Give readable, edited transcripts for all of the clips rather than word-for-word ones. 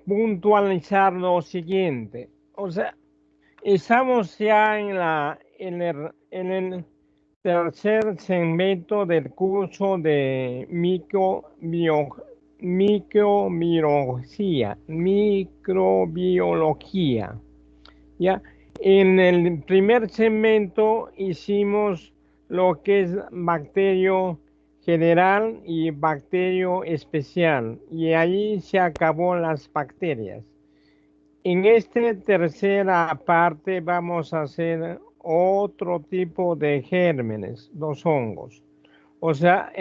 puntualizar lo siguiente. O sea, estamos ya en el tercer segmento del curso de microbiología. ¿Ya? En el primer segmento hicimos lo que es bacterio general y bacterio especial, y ahí se acabó las bacterias. En esta tercera parte vamos a hacer otro tipo de gérmenes, los hongos. O sea,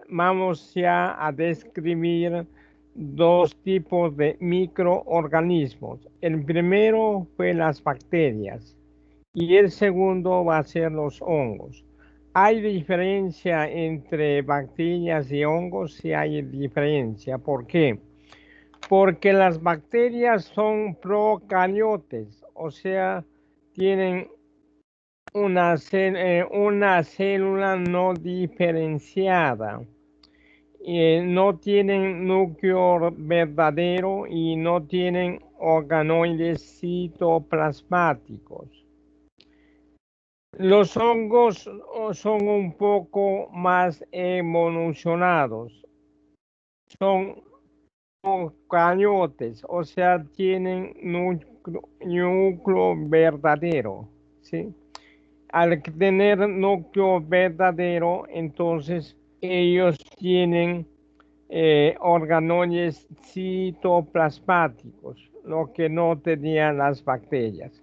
vamos ya a describir dos tipos de microorganismos. El primero fue las bacterias y el segundo va a ser los hongos. ¿Hay diferencia entre bacterias y hongos? Sí hay diferencia. ¿Por qué? Porque las bacterias son procariotes, o sea, tienen una célula no diferenciada. No tienen núcleo verdadero y no tienen organoides citoplasmáticos. Los hongos son un poco más evolucionados, son eucariotes, o sea, tienen núcleo verdadero, ¿sí? Al tener núcleo verdadero, entonces ellos tienen organoides citoplasmáticos, lo que no tenían las bacterias.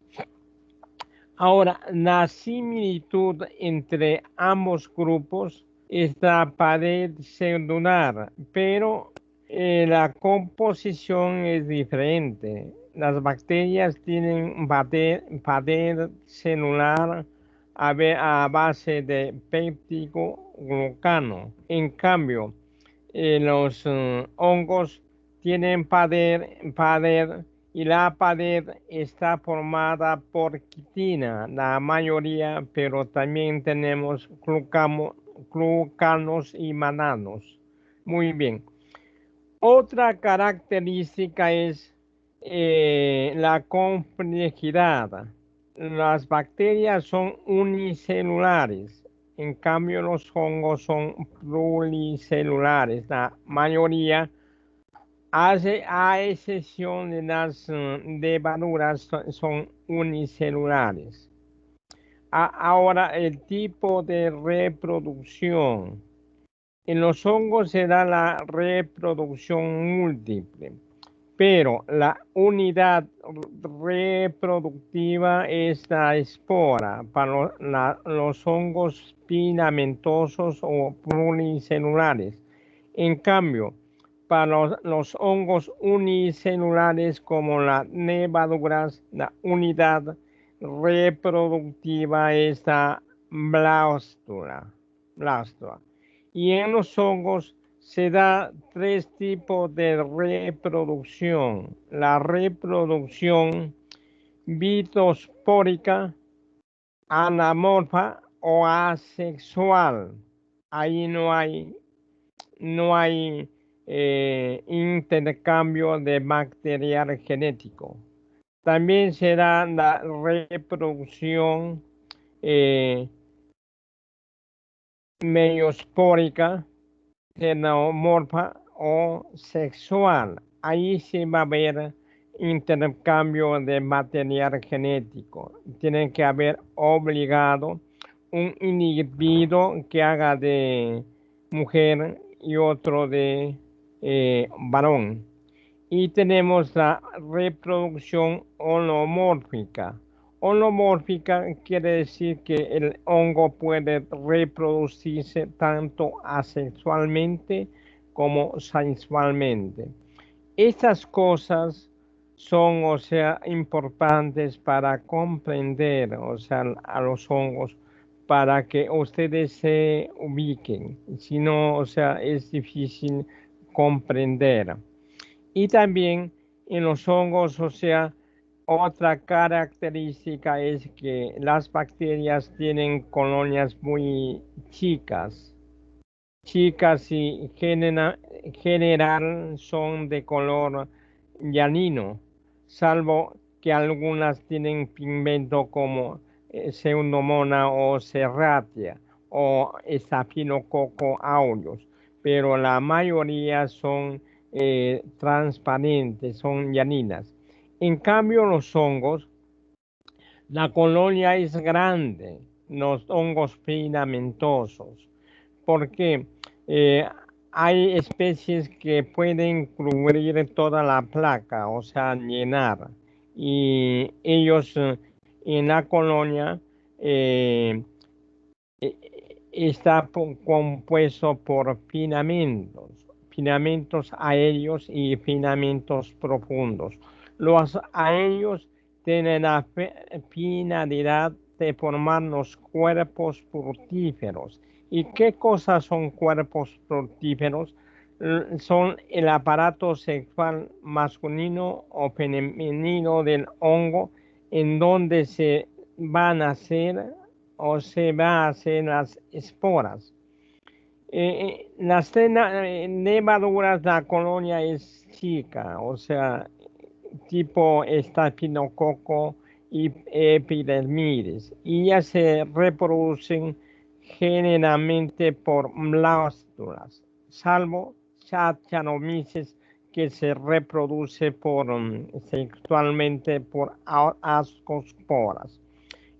Ahora, la similitud entre ambos grupos es la pared celular, pero la composición es diferente. Las bacterias tienen pared celular a base de péptido-glucano. En cambio, los hongos tienen pared y la pared está formada por quitina, la mayoría, pero también tenemos glucanos y mananos. Muy bien. Otra característica es la complejidad. Las bacterias son unicelulares, en cambio los hongos son pluricelulares. La mayoría, a excepción de las levaduras, son unicelulares. Ahora, el tipo de reproducción. En los hongos se da la reproducción múltiple, pero la unidad reproductiva es la espora para los hongos filamentosos o pluricelulares. En cambio, para los hongos unicelulares como las levaduras, la unidad reproductiva es la blástula. Y en los hongos se da tres tipos de reproducción. La reproducción vitospórica, anamorfa o asexual. Ahí no hay intercambio de material genético. También se da la reproducción eh, meiospórica, xenomorfa o sexual. Ahí sí va a haber intercambio de material genético. Tiene que haber obligado un individuo que haga de mujer y otro de varón. Y tenemos la reproducción holomórfica. Holomórfica quiere decir que el hongo puede reproducirse tanto asexualmente como sexualmente. Estas cosas son, o sea, importantes para comprender, o sea, a los hongos, para que ustedes se ubiquen. Si no, o sea, es difícil comprender. Y también en los hongos, o sea, otra característica es que las bacterias tienen colonias muy chicas, chicas y general son de color llanino, salvo que algunas tienen pigmento como Pseudomonas o Serratia o Staphylococcus aureus, pero la mayoría son transparentes, son llaninas. En cambio, los hongos, la colonia es grande, los hongos filamentosos, porque eh, hay especies que pueden cubrir toda la placa, o sea, llenar, y ellos en la colonia eh, está compuesto por filamentos aéreos y filamentos profundos. Los aéreos tienen la finalidad de formar los cuerpos fructíferos. ¿Y qué cosas son cuerpos fructíferos? Son el aparato sexual masculino o femenino del hongo en donde se van a hacer o se va a hacer las esporas. Las levaduras, la colonia es chica, o sea, tipo estafilococo y epidermidis, y ya se reproducen generalmente por blástulas, salvo Saccharomyces que se reproduce sexualmente por ascosporas.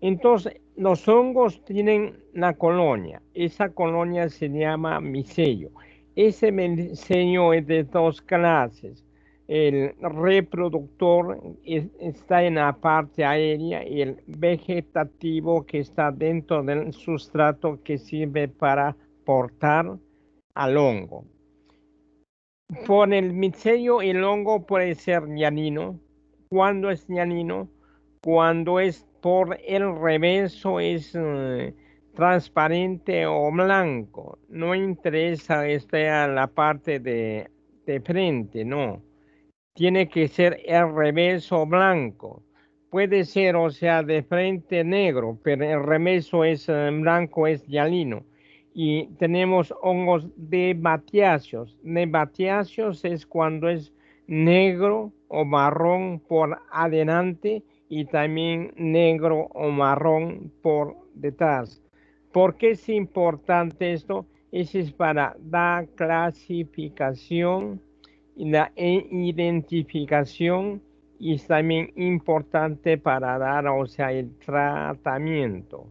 Entonces, los hongos tienen la colonia. Esa colonia se llama micelio. Ese micelio es de dos clases. El reproductor está en la parte aérea y el vegetativo que está dentro del sustrato que sirve para portar al hongo. Por el micelio, el hongo puede ser llanino. ¿Cuándo es llanino? Cuando es por el reverso es transparente o blanco. No interesa esta la parte de frente, no. Tiene que ser el reverso blanco. Puede ser, o sea, de frente negro, pero el reverso es blanco, es llanino. Y tenemos hongos de batiáceos. De batiáceos es cuando es negro o marrón por adelante y también negro o marrón por detrás. ¿Por qué es importante esto? Eso es para la clasificación y la identificación y es también importante para dar, o sea, el tratamiento.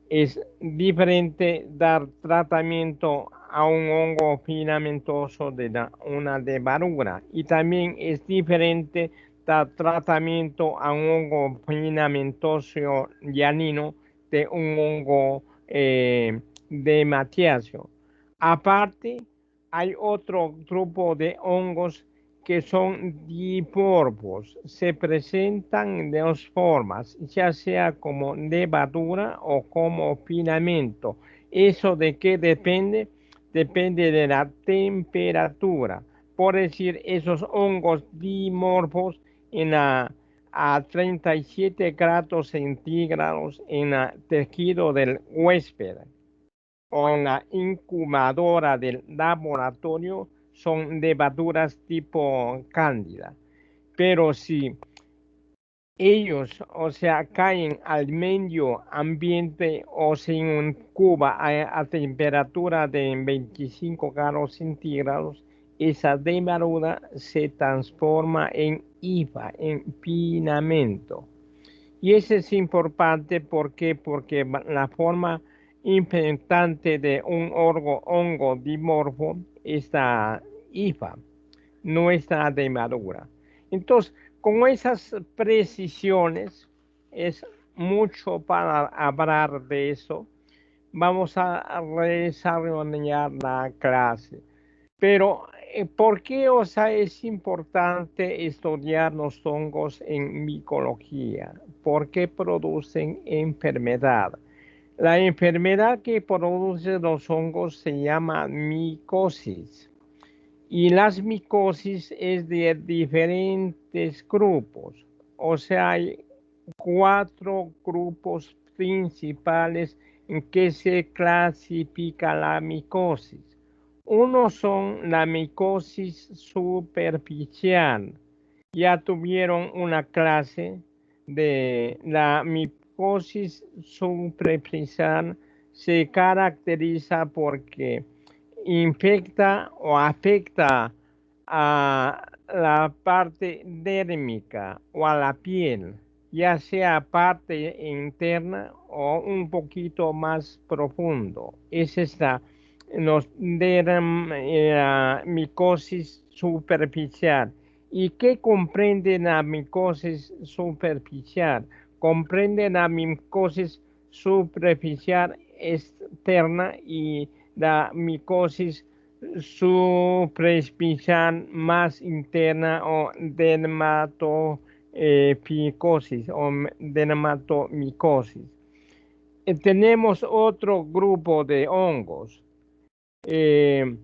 Es diferente dar tratamiento a un hongo filamentoso de una levadura y también es diferente dar tratamiento a un hongo filamentoso llanino de un hongo de matiacio. Aparte, hay otro grupo de hongos que son diporpos, se presentan de dos formas, ya sea como levadura o como filamento. ¿Eso de qué depende? Depende de la temperatura. Por decir, esos hongos dimorfos a 37 grados centígrados en el tejido del huésped o en la incubadora del laboratorio son levaduras tipo cándida. Pero si ellos, o sea, caen al medio ambiente o se incuba a temperatura de 25 grados centígrados, esa levadura se transforma en hifa, en filamento. Y eso es importante porque la forma impactante de un hongo dimorfo es la hifa, no es la levadura. Entonces, con esas precisiones, es mucho para hablar de eso. Vamos a desarrollar la clase. Pero, ¿por qué, o sea, es importante estudiar los hongos en micología? ¿Por qué producen enfermedad? La enfermedad que producen los hongos se llama micosis. Y las micosis es de diferentes grupos. O sea, hay cuatro grupos principales en que se clasifica la micosis. Uno son la micosis superficial. Ya tuvieron una clase de la micosis superficial. Se caracteriza porque infecta o afecta a la parte dérmica o a la piel, ya sea parte interna o un poquito más profundo. Es esta micosis superficial. ¿Y qué comprende la micosis superficial? Comprende la micosis superficial externa y la micosis superficial más interna o dermatopicosis o dermatomicosis. Tenemos otro grupo de hongos eh,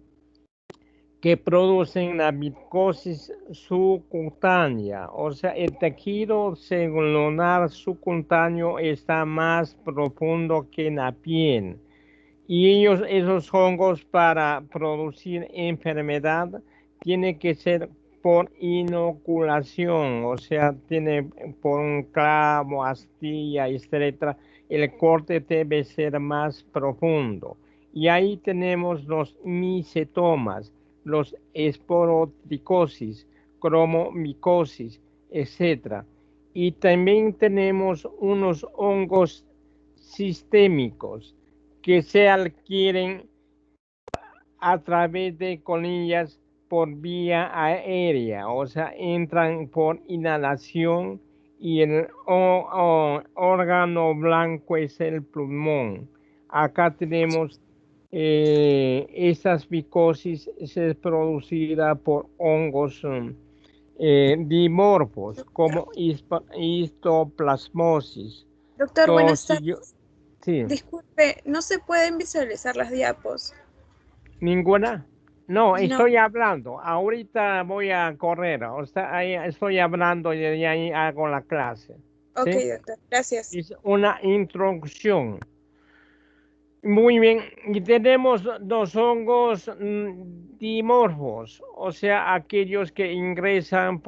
que producen la micosis subcutánea, o sea, el tejido celular subcutáneo está más profundo que la piel. Y esos hongos para producir enfermedad, tiene que ser por inoculación, o sea, tiene por un clavo, astilla, etcétera. El corte debe ser más profundo. Y ahí tenemos los micetomas, los esporotricosis, cromomicosis, etcétera. Y también tenemos unos hongos sistémicos que se adquieren a través de colillas por vía aérea, o sea, entran por inhalación y el órgano blanco es el pulmón. Acá tenemos estas micosis es producida por hongos dimorfos como histoplasmosis. Doctor, buenas tardes. Sí. Disculpe, ¿no se pueden visualizar las diapos? ¿Ninguna? No, No. estoy hablando. Ahorita voy a correr. O sea, ahí estoy hablando y ahí hago la clase. Ok, ¿Sí? doctor, gracias. Es una introducción. Muy bien. Y tenemos dos hongos dimorfos, o sea, aquellos que ingresan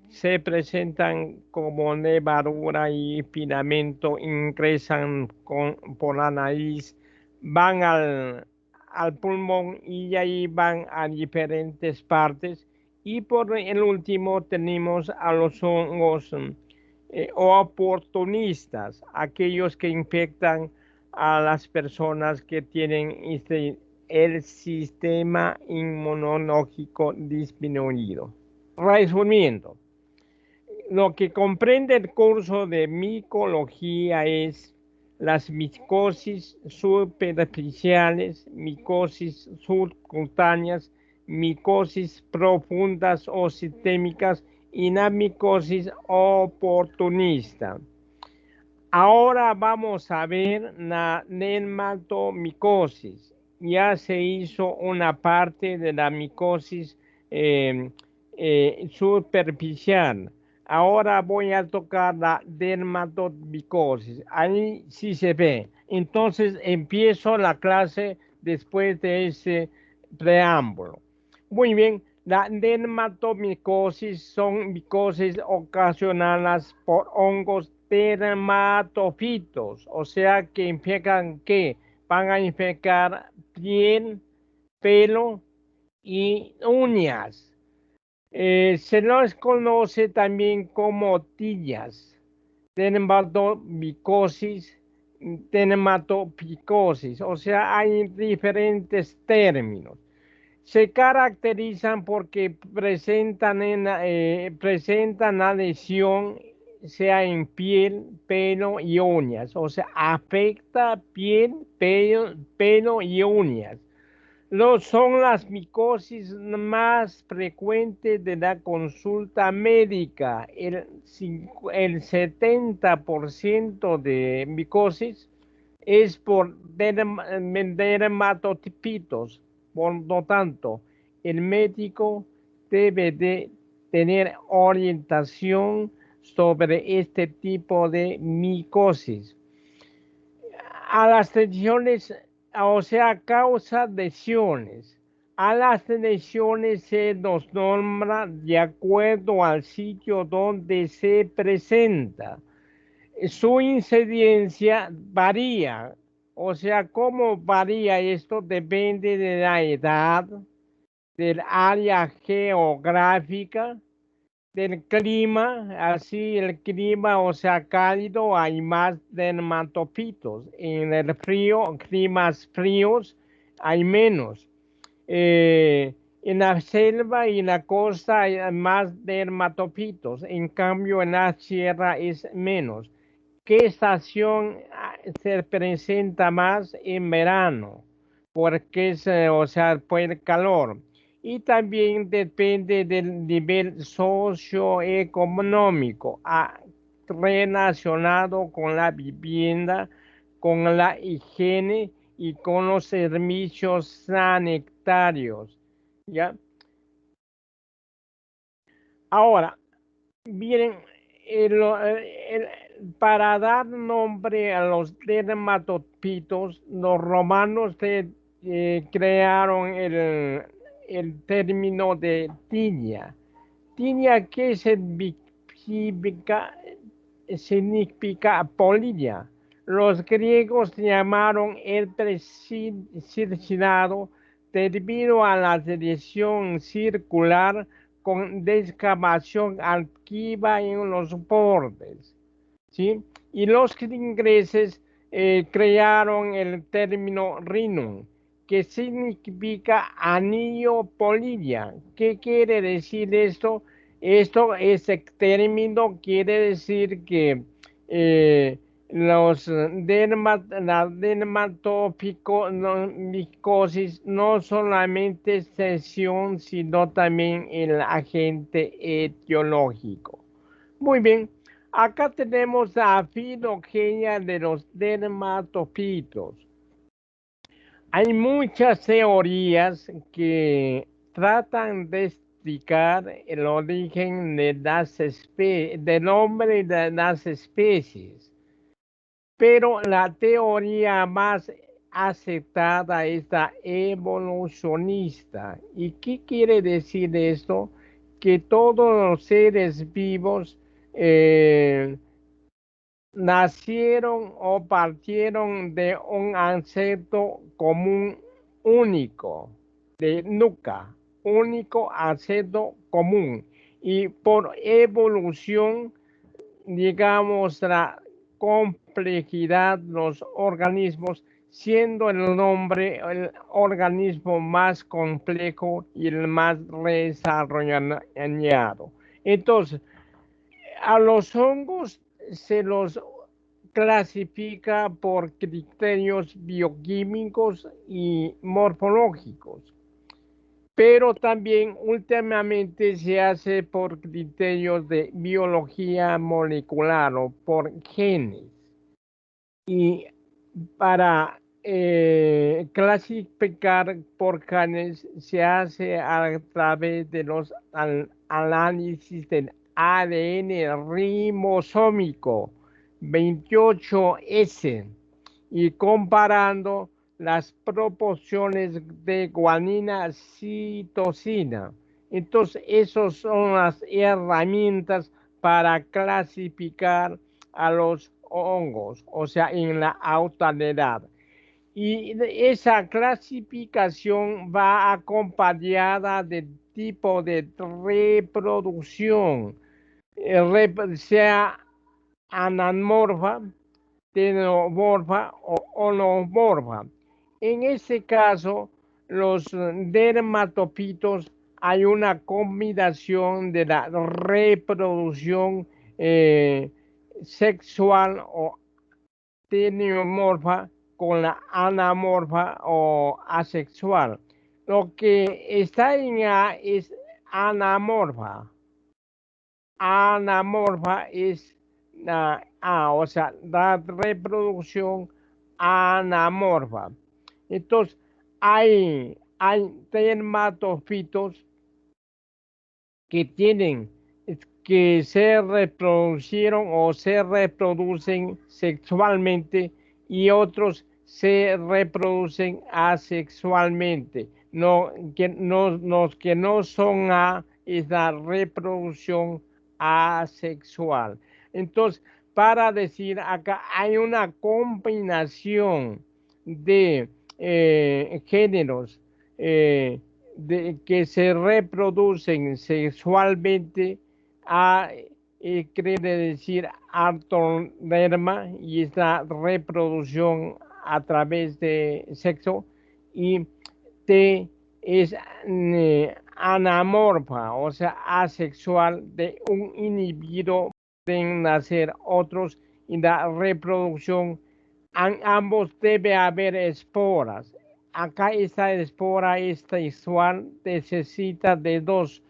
se presentan como nervadura y filamento, ingresan por la nariz, van al pulmón y ahí van a diferentes partes. Y por el último tenemos a los hongos oportunistas, aquellos que infectan a las personas que tienen el sistema inmunológico disminuido. Resumiendo, lo que comprende el curso de micología es las micosis superficiales, micosis subcutáneas, micosis profundas o sistémicas y la micosis oportunista. Ahora vamos a ver la dermatomicosis. Ya se hizo una parte de la micosis eh, superficial. Ahora voy a tocar la dermatomicosis. Ahí sí se ve. Entonces empiezo la clase después de ese preámbulo. Muy bien, la dermatomicosis son micosis ocasionadas por hongos dermatofitos, o sea que infectan ¿qué? Van a infectar piel, pelo y uñas. Se los conoce también como tillas, dermatomicosis, dermatopicosis, o sea, hay diferentes términos. Se caracterizan porque presentan la lesión, sea en piel, pelo y uñas, o sea, afecta piel, pelo y uñas. Son las micosis más frecuentes de la consulta médica. El 70% de micosis es por dermatotipitos. Por lo tanto, el médico debe de tener orientación sobre este tipo de micosis. A las lesiones o sea, causa lesiones. A las lesiones se nos nombra de acuerdo al sitio donde se presenta. Su incidencia varía, o sea, cómo varía esto depende de la edad, del área geográfica, del clima, así el clima, o sea, cálido, hay más dermatopitos. En el frío, climas fríos, hay menos. En la selva y en la costa hay más dermatopitos, en cambio en la sierra es menos. ¿Qué estación se presenta más en verano? Porque es, o sea, por el calor. Y también depende del nivel socioeconómico, relacionado con la vivienda, con la higiene y con los servicios sanitarios. ¿Ya? Ahora, miren, para dar nombre a los dermatopitos, los romanos crearon el término de tinia. Tinia, ¿qué significa polilla? Los griegos llamaron el circinado debido a la dirección circular con descamación activa en los bordes, ¿sí? Y los ingleses crearon el término rhinum, que significa anillo polilla. ¿Qué quiere decir esto? Ese término quiere decir que eh, la dermatopicosis no solamente es sección, sino también el agente etiológico. Muy bien, acá tenemos la filogenia de los dermatopitos. Hay muchas teorías que tratan de explicar el origen de del nombre de las especies, pero la teoría más aceptada es la evolucionista. ¿Y qué quiere decir esto? Que todos los seres vivos eh, nacieron o partieron de un ancestro común único, de nuca, único ancestro común. Y por evolución, digamos, la complejidad de los organismos, siendo el hombre el organismo más complejo y el más desarrollado. Entonces, a los hongos se los clasifica por criterios bioquímicos y morfológicos, pero también últimamente se hace por criterios de biología molecular o por genes. Y para clasificar por genes se hace a través de los análisis del ADN ribosómico 28S y comparando las proporciones de guanina citosina. Entonces, esas son las herramientas para clasificar a los hongos, o sea, en la autoridad. Y esa clasificación va acompañada del tipo de reproducción, sea anamorfa, tenomorfa o onomorfa. En este caso, los dermatopitos hay una combinación de la reproducción sexual o tenomorfa con la anamorfa o asexual. Lo que está en A es anamorfa. Anamorfa es o sea, la reproducción anamorfa. Entonces, hay dermatofitos que tienen que se reproducieron o se reproducen sexualmente y otros se reproducen asexualmente. Los que no son A es la reproducción asexual. Entonces, para decir acá hay una combinación de géneros que se reproducen sexualmente a quiere decir artoderma y es la reproducción a través de sexo y T es anamorfa, o sea, asexual de un individuo pueden nacer otros y la reproducción ambos debe haber esporas. Acá esta espora es sexual, necesita de dos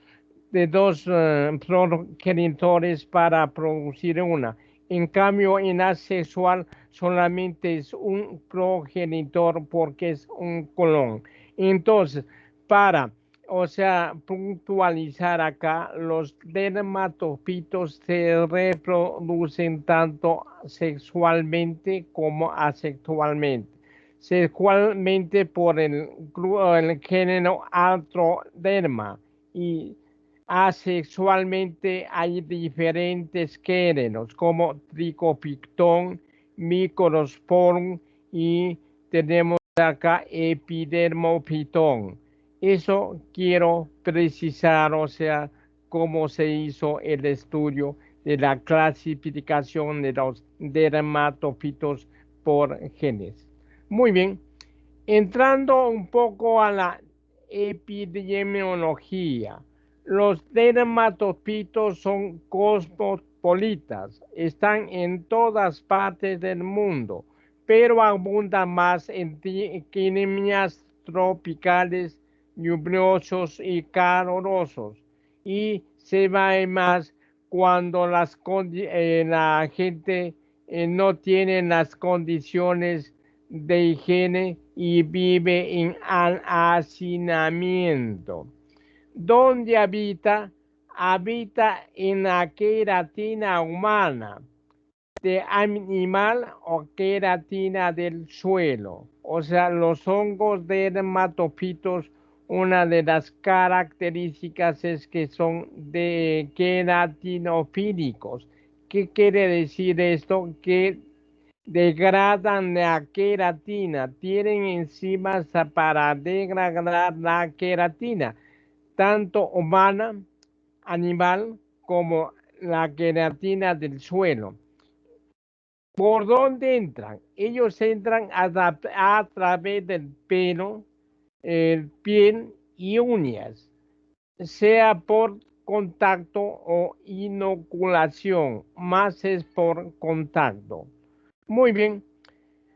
progenitores para producir una. En cambio, en asexual solamente es un progenitor porque es un colón. Entonces, para, o sea, puntualizar acá, los dermatofitos se reproducen tanto sexualmente como asexualmente. Sexualmente por el género artroderma y asexualmente hay diferentes géneros como tricopictón, microsporum y tenemos acá epidermophyton. Eso quiero precisar, o sea, cómo se hizo el estudio de la clasificación de los dermatofitos por genes. Muy bien, entrando un poco a la epidemiología. Los dermatofitos son cosmopolitas, están en todas partes del mundo, pero abundan más en climas tropicales, lluviosos y calurosos, y se va más cuando la gente no tiene las condiciones de higiene y vive en hacinamiento. ¿Dónde habita? Habita en la queratina humana, de animal o queratina del suelo. O sea, los hongos dermatofitos, una de las características es que son de queratinofílicos. ¿Qué quiere decir esto? Que degradan la queratina, tienen enzimas para degradar la queratina, tanto humana, animal, como la queratina del suelo. ¿Por dónde entran? Ellos entran a través del pelo, el piel y uñas, sea por contacto o inoculación, más es por contacto. Muy bien.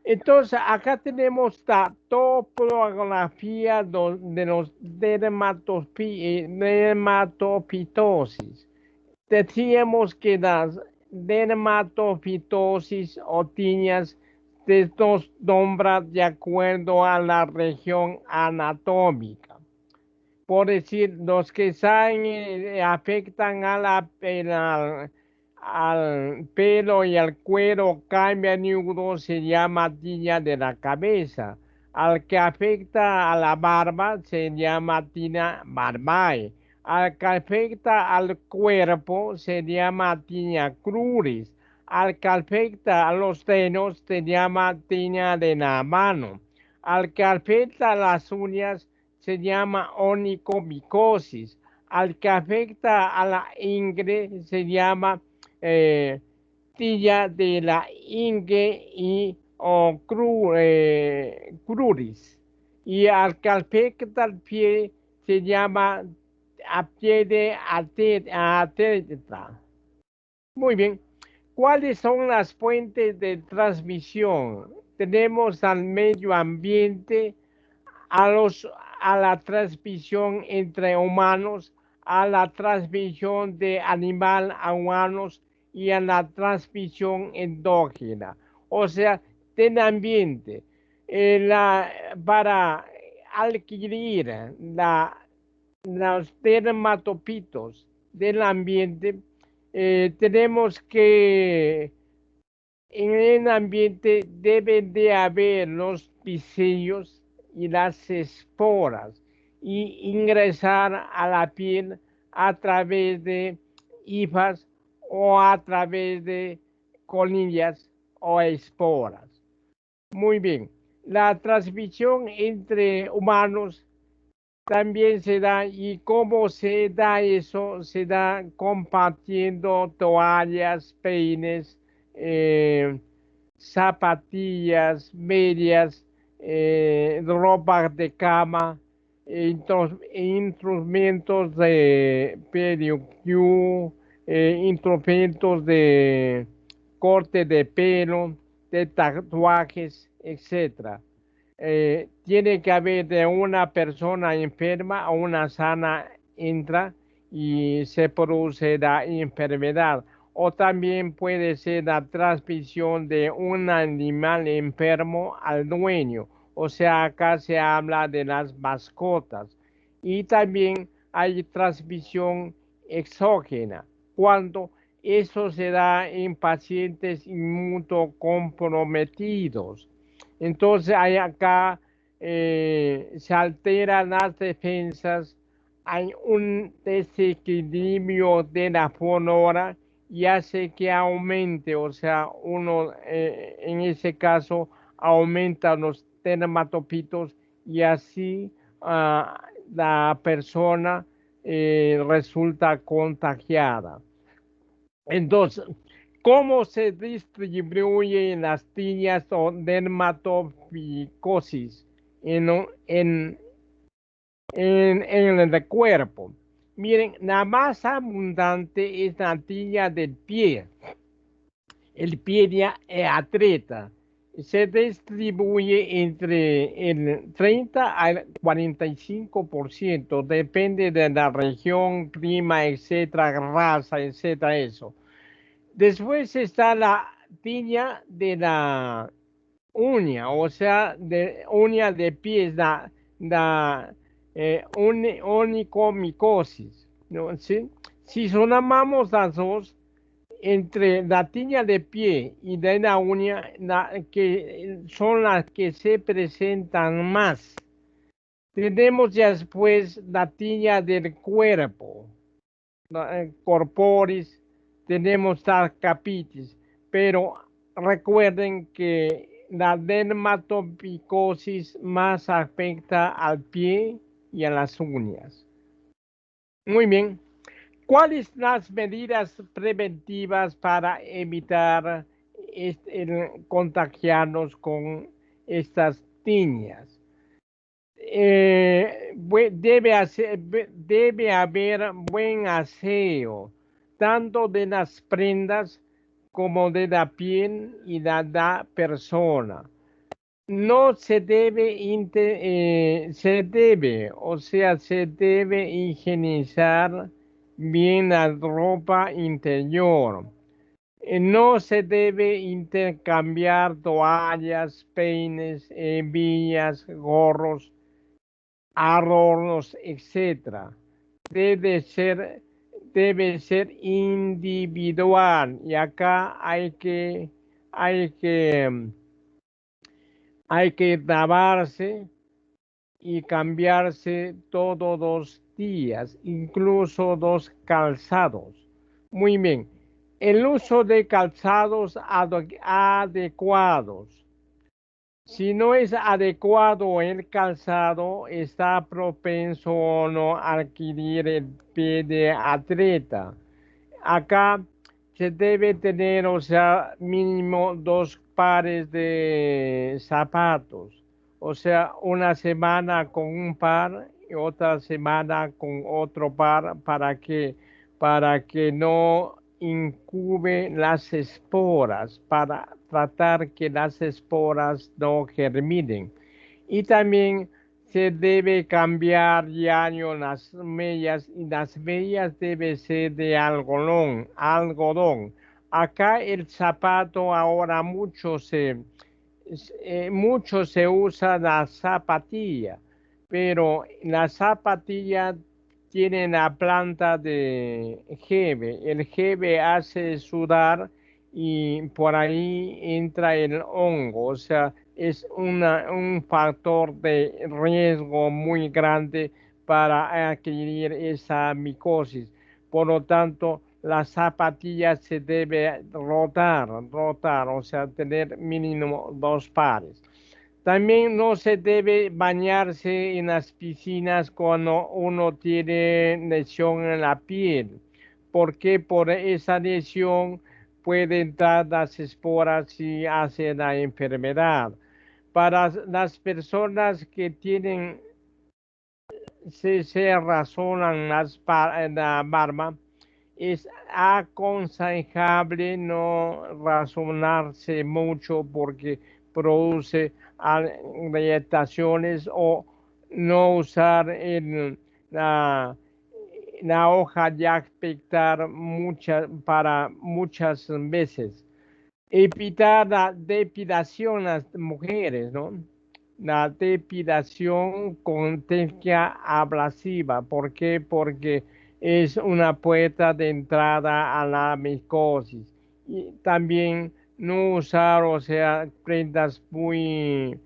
Entonces, acá tenemos la topografía de los dermatofitosis. Decíamos que las dermatofitosis o tiñas se nos nombran de acuerdo a la región anatómica. Por decir, los que afectan al pelo y al cuero cabelludo se llama tiña de la cabeza. Al que afecta a la barba se llama tiña barbae. Al que afecta al cuerpo se llama tiña cruris. Al que afecta a los senos se llama tiña de la mano. Al que afecta a las uñas se llama onicomicosis. Al que afecta a la ingle se llama tilla de la ingle y cruris. Y al que afecta al pie se llama a pie de atleta. Muy bien. ¿Cuáles son las fuentes de transmisión? Tenemos al medio ambiente, a, los, a la transmisión entre humanos, a la transmisión de animal a humanos y a la transmisión endógena, o sea, del ambiente. Para adquirir los dermatofitos del ambiente, tenemos que en el ambiente deben de haber los picillos y las esporas y ingresar a la piel a través de hifas o a través de colillas o esporas. Muy bien. La transmisión entre humanos también se da. ¿Y cómo se da eso? Se da compartiendo toallas, peines, eh, zapatillas, medias, ropa de cama, instrumentos de pedicure, instrumentos de corte de pelo, de tatuajes, etcétera. Tiene que haber de una persona enferma a una sana entra y se produce la enfermedad. O también puede ser la transmisión de un animal enfermo al dueño. O sea, acá se habla de las mascotas. Y también hay transmisión exógena, cuando eso se da en pacientes inmunocomprometidos. Entonces hay acá se alteran las defensas, hay un desequilibrio de la flora y hace que aumente, o sea, uno en ese caso aumenta los dermatopitos y así la persona resulta contagiada. Entonces, ¿cómo se distribuyen las tiñas o dermatoficosis en, en, en el cuerpo? Miren, la más abundante es la tiña del pie, el pie de atleta. Se distribuye entre el 30 al 45%, depende de la región, clima, etcétera, raza, etcétera, eso. Después está la tiña de la uña, o sea, de uña de pies, onicomicosis, ¿no? ¿Sí? Si sumamos las dos, entre la tiña de pie y de la uña, que son las que se presentan más. Tenemos ya después la tiña del cuerpo, corporis, tenemos tal capitis, pero recuerden que la dermatopicosis más afecta al pie y a las uñas. Muy bien. ¿Cuáles las medidas preventivas para evitar el contagiarnos con estas tiñas? Debe haber buen aseo, tanto de las prendas como de la piel y de la persona. No se debe, se debe higienizar bien la ropa interior. No se debe intercambiar toallas, peines, hebillas, gorros, adornos, etcétera. Debe ser, debe ser individual y acá hay que, hay que lavarse y cambiarse todos los días, incluso los calzados. Muy bien, el uso de calzados adecuados. Si no es adecuado el calzado, está propenso o no a adquirir el pie de atleta. Acá se debe tener, o sea, mínimo dos pares de zapatos. O sea, una semana con un par y otra semana con otro par para que no incube las esporas, para tratar que las esporas no germinen. Y también se debe cambiar diario las medias y las medias debe ser de algodón, algodón. Acá el zapato ahora mucho se usa la zapatilla, pero la zapatilla tiene la planta de jeve. El jeve hace sudar y por ahí entra el hongo, o sea, es un factor de riesgo muy grande para adquirir esa micosis. Por lo tanto, la zapatilla se debe rotar, o sea, tener mínimo 2 pares. También no se debe bañarse en las piscinas cuando uno tiene lesión en la piel, porque por esa lesión pueden entrar las esporas y hace la enfermedad. Para las personas que tienen, se razonan la barba, es aconsejable no razonarse mucho porque produce agrietaciones o no usar la, la hoja de afectar para muchas veces. Evitar la depilación en las mujeres, ¿no? La depilación con técnica abrasiva. ¿Por qué? Porque es una puerta de entrada a la micosis. Y también no usar, o sea, prendas muy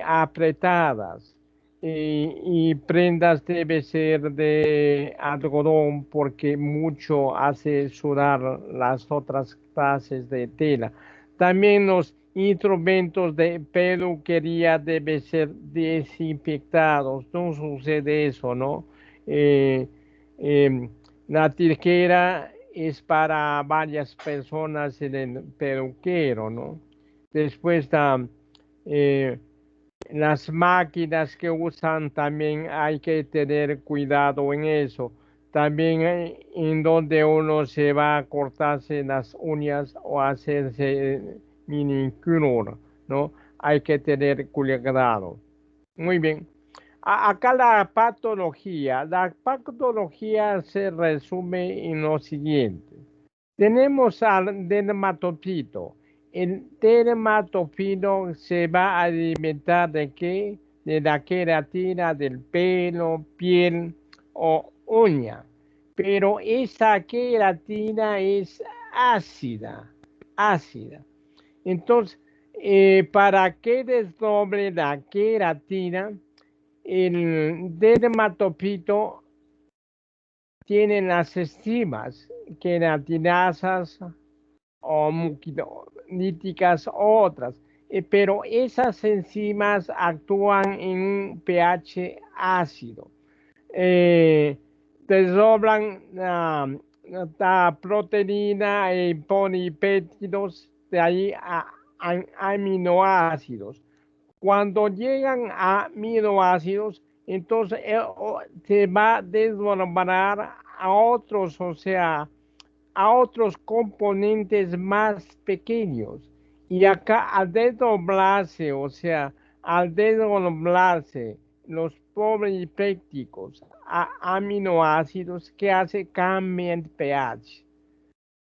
apretadas y prendas debe ser de algodón porque mucho hace sudar las otras clases de tela. También los instrumentos de peluquería deben ser desinfectados. No sucede eso, ¿no? Eh, em, la tijera es para varias personas en el peluquero, ¿no? Después eh, las máquinas que usan también hay que tener cuidado en eso. También en donde uno se va a cortarse las uñas o hacerse manicure, ¿no? Hay que tener cuidado. Muy bien. Acá la patología se resume en lo siguiente. Tenemos al dermatofito. El dermatofito se va a alimentar de qué? De la queratina del pelo, piel o uña. Pero esa queratina es ácida. Entonces, para que desdoble la queratina, el dermatofito tiene las enzimas queratinasas o muquilíticas o otras, pero esas enzimas actúan en un pH ácido. Eh, Desdoblan la proteína en polipéptidos, de ahí a aminoácidos. Cuando llegan a aminoácidos, entonces se va a desdoblar a otros, o sea, a otros componentes más pequeños. Y acá al desdoblarse, o sea, al desdoblarse los polipépticos a aminoácidos, ¿qué hace? Cambia el pH.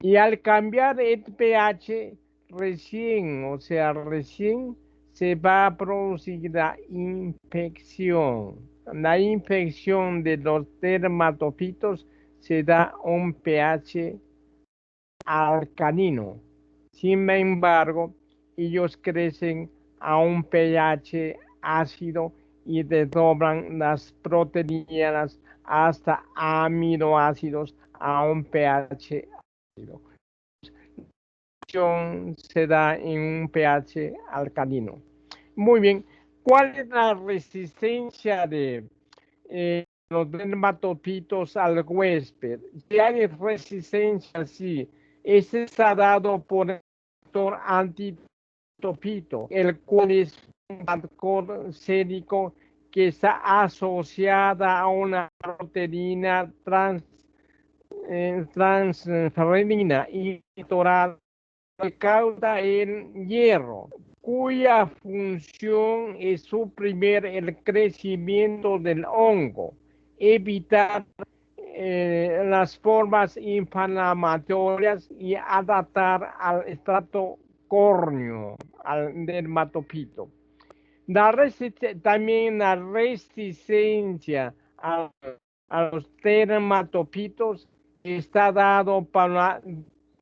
Y al cambiar el pH, recién, o sea, recién se va a producir la infección. La infección de los dermatofitos se da un pH alcalino. Sin embargo, ellos crecen a un pH ácido y desdoblan las proteínas hasta aminoácidos a un pH ácido. Se da en un pH alcalino. Muy bien, ¿cuál es la resistencia de los dermatofitos al huésped? Si hay resistencia, sí. Este está dado por el factor antitofito, el cual es un factor sérico que está asociada a una proteína transferrina y litoral que causa el hierro, cuya función es suprimir el crecimiento del hongo, evitar las formas inflamatorias y adaptar al estrato córneo, al dermatofito. También la resistencia a los dermatofitos está dado para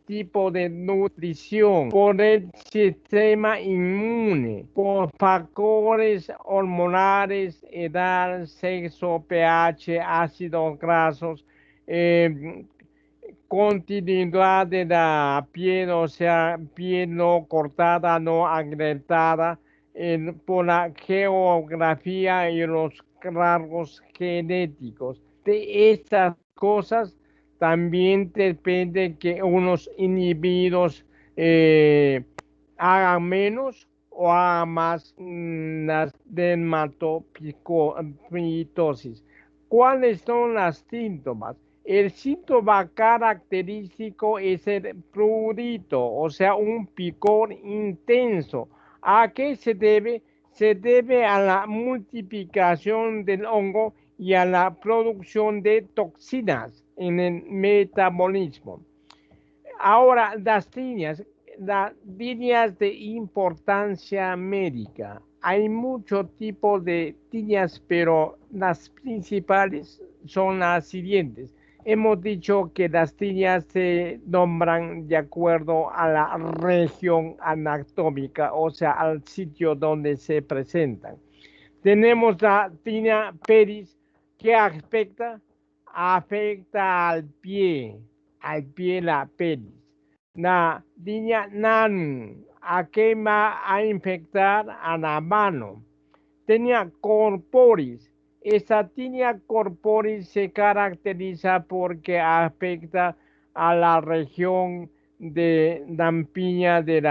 tipo de nutrición, por el sistema inmune, por factores hormonales, edad, sexo, pH, ácidos grasos, continuidad de la piel, o sea, piel no cortada, no agrietada, por la geografía y los rasgos genéticos. De estas cosas también depende que unos individuos hagan menos o hagan más las dermatopitosis. ¿Cuáles son los síntomas? El síntoma característico es el prurito, o sea, un picor intenso. ¿A qué se debe? Se debe a la multiplicación del hongo y a la producción de toxinas en el metabolismo. Ahora, las tiñas de importancia médica. Hay muchos tipos de tiñas, pero las principales son las siguientes. Hemos dicho que las tiñas se nombran de acuerdo a la región anatómica, o sea, al sitio donde se presentan. Tenemos la tiña pedis que afecta al pie la pedis. La tiña nan, a que va a infectar a la mano. Tiña corporis. Esa tiña corporis se caracteriza porque afecta a la región de lampiña del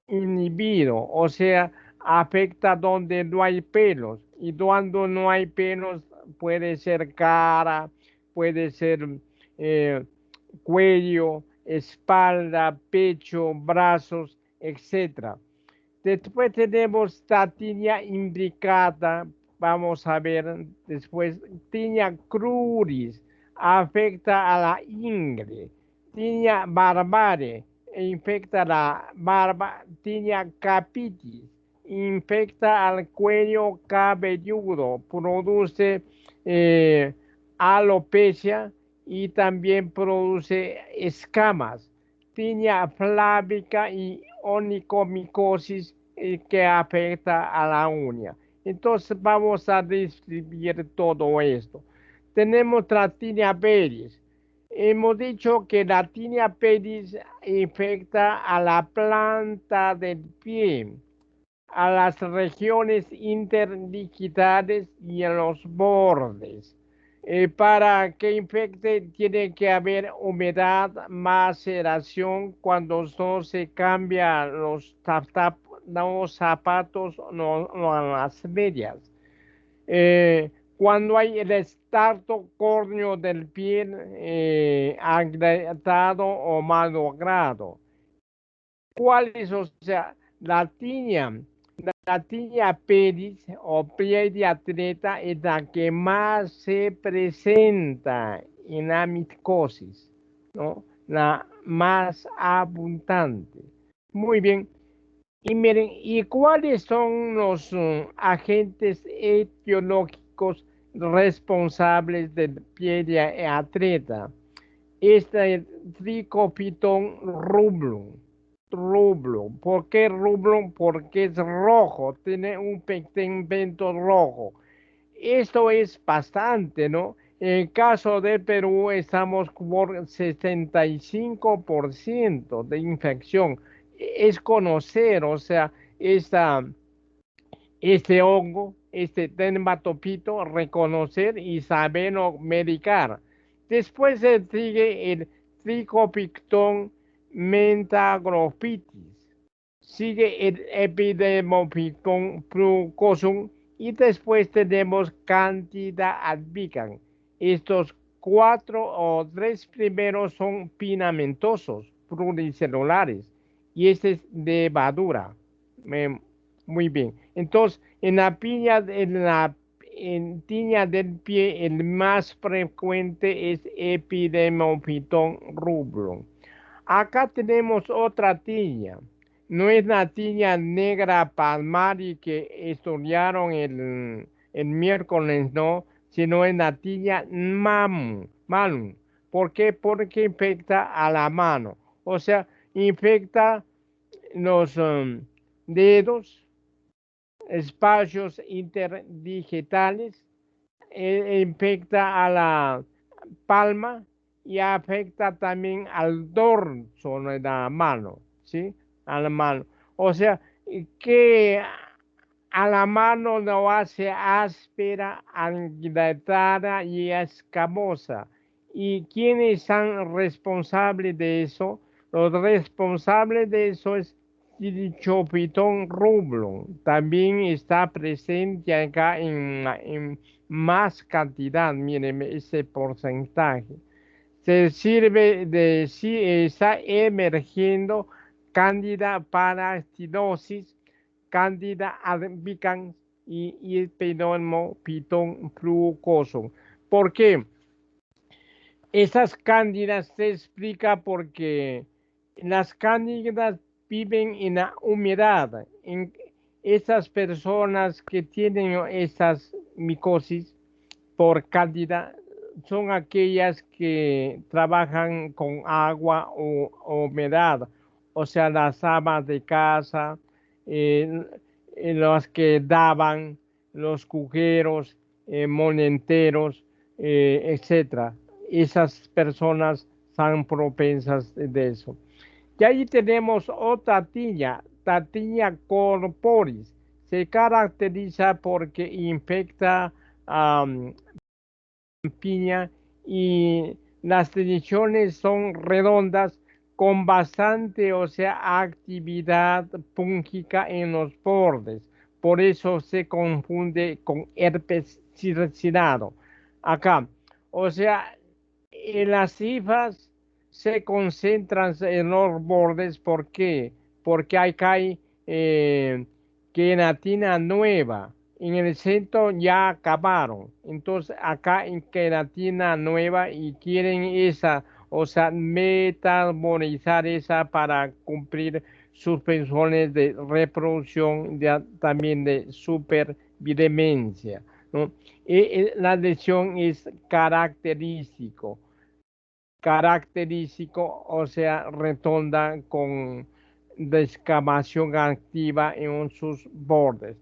individuo, o sea, afecta donde no hay pelos. Y cuando no hay pelos puede ser cara, puede ser eh, cuello, espalda, pecho, brazos, etcétera. Después tenemos la tiña imbricata, vamos a ver después, tiña cruris, afecta a la ingle, tiña barbare, infecta la barba, tiña capitis, infecta al cuello cabelludo, produce alopecia y también produce escamas, tiña flábica y onicomicosis que afecta a la uña. Entonces vamos a describir todo esto. Tenemos la tiña pedis. Hemos dicho que la tiña pedis infecta a la planta del pie, a las regiones interdigitales y a los bordes. Para que infecte tiene que haber humedad, maceración cuando no se cambian los zapatos, no las medias. Cuando hay el estarto córneo del pie agrietado o malogrado. ¿Cuál es, o sea, la tiña pedis o pie de atleta es la que más se presenta en la micosis, ¿no? La más abundante. Muy bien. Y miren, ¿y cuáles son los agentes etiológicos responsables del pie de atleta? Este es Trichophyton rubrum. ¿Por qué rubrum? Porque es rojo, tiene un pigmento rojo. Esto es bastante, ¿no? En el caso de Perú estamos por 65% de infección. Es conocer, o sea, este hongo, este dermatopito, reconocer y saberlo medicar. Después se sigue el Trichophyton mentagrophytis, sigue el Epidemophyton prucosum y después tenemos Candida albicans. Estos cuatro o tres primeros son filamentosos, pluricelulares y este es de levadura. Muy bien. Entonces, en tiña del pie, el más frecuente es Epidemophyton rubrum. Acá tenemos otra tiña. No es la tiña negra palmari que estudiaron el miércoles, no, sino es la tiña malum. ¿Por qué? Porque infecta a la mano. O sea, infecta los dedos, espacios interdigitales, infecta a la palma y afecta también al dorso de la mano, ¿sí? A la mano. O sea, que a la mano lo hace áspera, agrietada y escamosa. ¿Y quiénes son responsables de eso? Los responsables de eso es Trichophyton rubrum. También está presente acá en más cantidad, miren ese porcentaje. Se sirve de si está emergiendo Candida parasitosis, Candida albicans y el pneumo pitón flucoso. ¿Por qué? Esas cándidas se explica porque las cándidas viven en la humedad. En esas personas que tienen esas micosis por cándida son aquellas que trabajan con agua o humedad, o sea, las amas de casa, eh, los que daban, los cujeros, monenteros, etcétera. Esas personas son propensas de eso. Y ahí tenemos otra Tatiña corporis. Se caracteriza porque infecta piña y las lesiones son redondas con bastante, o sea, actividad fúngica en los bordes. Por eso se confunde con herpes circinado. Acá, o sea, en las cifras se concentran en los bordes. ¿Por qué? Porque acá hay queratina nueva. En el centro ya acabaron. Entonces acá en queratina nueva y quieren esa, o sea, metabolizar esa para cumplir sus funciones de reproducción, también de supervivencia, ¿no? La lesión es característico, o sea, redonda con descamación activa en sus bordes.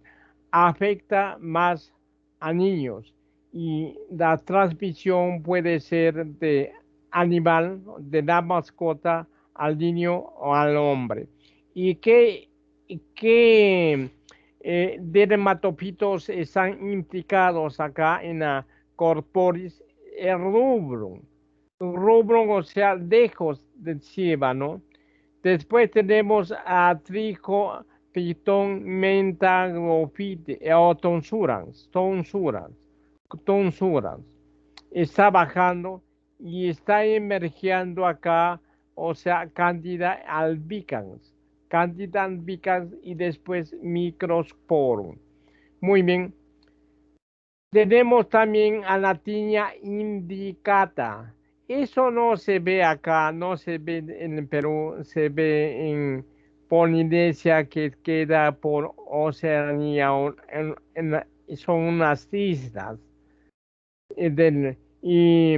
Afecta más a niños y la transmisión puede ser de animal, de la mascota, al niño o al hombre. ¿Y qué dermatofitos están implicados acá en la corporis? El rubrum, o sea, lejos de encima, ¿no? Después tenemos a trigo, pitón, menta, grofite, o tonsurans. Está bajando y está emergiendo acá, o sea, Candida albicans y después Microsporum. Muy bien. Tenemos también a la tiña indicata. Eso no se ve acá, no se ve en el Perú, se ve en Polinesia que queda por Oceanía, son unas islas. Y